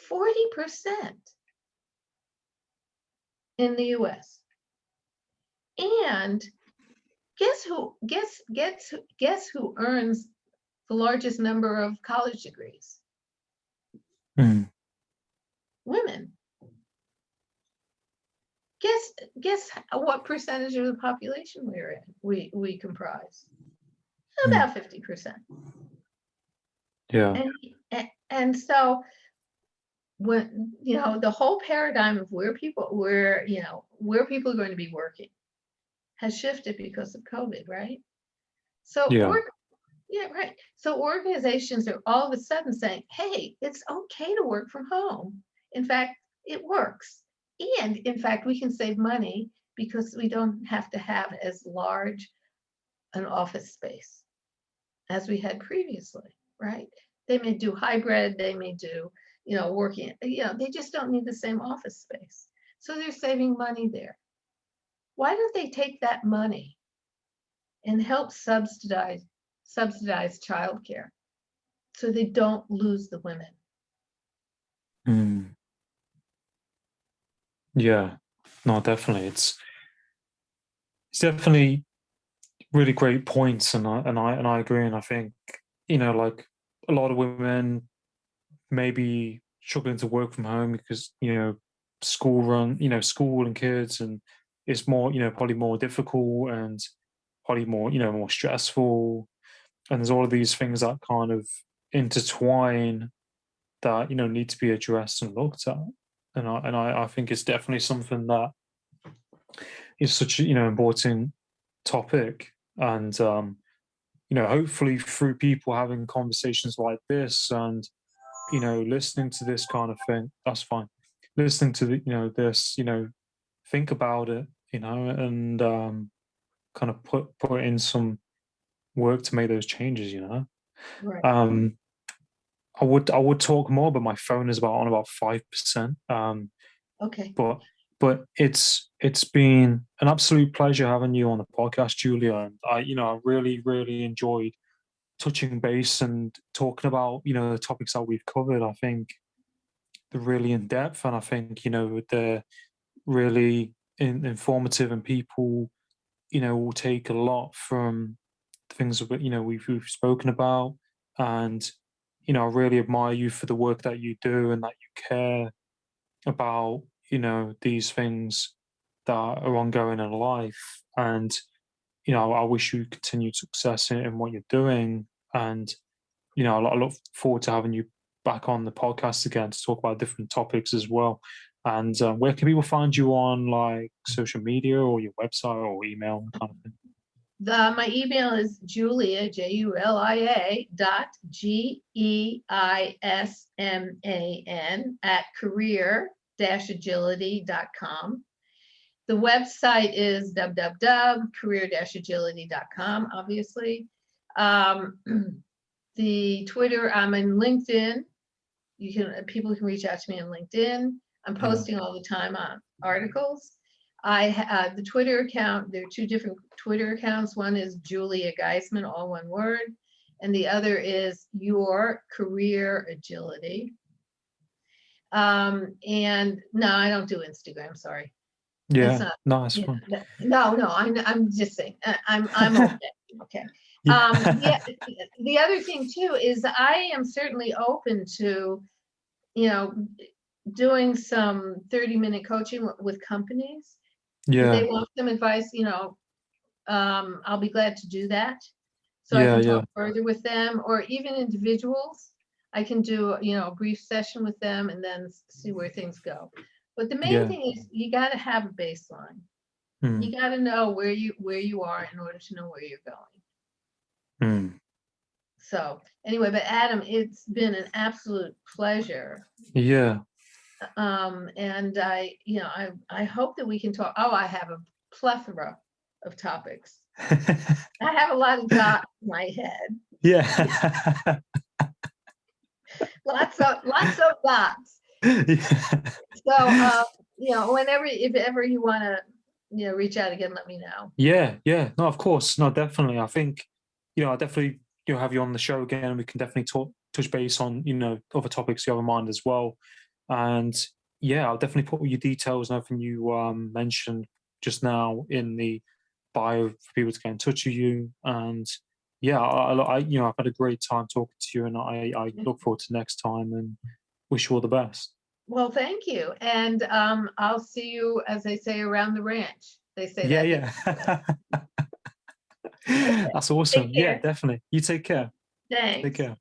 40% in the US. And guess who earns the largest number of college degrees? Women. Guess what percentage of the population we're in? We comprise about 50%. Yeah. And so when the whole paradigm of where people are going to be working has shifted because of COVID, right? So Yeah. right. So organizations are all of a sudden saying, hey, it's okay to work from home. In fact, it works. And in fact, we can save money because we don't have to have as large an office space as we had previously, right? They may do hybrid, they may do, working, they just don't need the same office space. So they're saving money there. Why don't they take that money and help subsidize childcare so they don't lose the women? Yeah, no, definitely. It's definitely really great points, and I agree. And I think like a lot of women maybe struggling to work from home because school and kids, and it's more probably more difficult and probably more stressful, and there's all of these things that kind of intertwine that need to be addressed and looked at, and I think it's definitely something that is such a important topic, and hopefully through people having conversations like this, and listening to this kind of thing, that's fine, listening to this, think about it, and kind of put in some work to make those changes. Right. um I would talk more, but my phone is on about 5%. Okay. But it's been an absolute pleasure having you on the podcast, Julia. And I really enjoyed touching base and talking about the topics that we've covered. I think they're really in depth, and I think they're really informative, and people will take a lot from the things that we've spoken about. And I really admire you for the work that you do, and that you care about these things that are ongoing in life. And I wish you continued success in what you're doing. And I look forward to having you back on the podcast again to talk about different topics as well. And where can people find you on, like, social media or your website or email kind of thing? My email is Julia, Julia .geisman @career-agility.com. The website is www.career-agility.com, obviously. The Twitter, I'm in LinkedIn. People can reach out to me on LinkedIn. I'm posting all the time on articles. The Twitter account, there are two different Twitter accounts. One is Julia Geisman, all one word, and the other is Your Career Agility. And no, I don't do Instagram. Sorry. Yeah, nice one. No, I'm just saying. I'm okay. Okay. The other thing too is I am certainly open to, doing some 30-minute coaching with companies. If they want some advice, I'll be glad to do that. So I can talk further with them, or even individuals. I can do, a brief session with them and then see where things go. But the main thing is you got to have a baseline. You got to know where you are in order to know where you're going. So anyway, but Adam, it's been an absolute pleasure. Yeah. And I hope that we can talk. Oh, I have a plethora of topics. I have a lot of dots in my head. Yeah. lots of dots. Yeah. So whenever, if ever you want to, reach out again, let me know. Yeah, yeah. No, of course. No, definitely. I think, I definitely, have you on the show again, and we can definitely touch base on, other topics you have in mind as well. And yeah, I'll definitely put all your details and everything you mentioned just now in the bio for people to get in touch with you. And yeah, I've had a great time talking to you, and I look forward to next time and wish you all the best. Well, thank you. And I'll see you, as they say, around the ranch. They say Yeah, that here. yeah. Okay. That's Take awesome. Yeah, care. definitely. You take care. Take Thanks. care.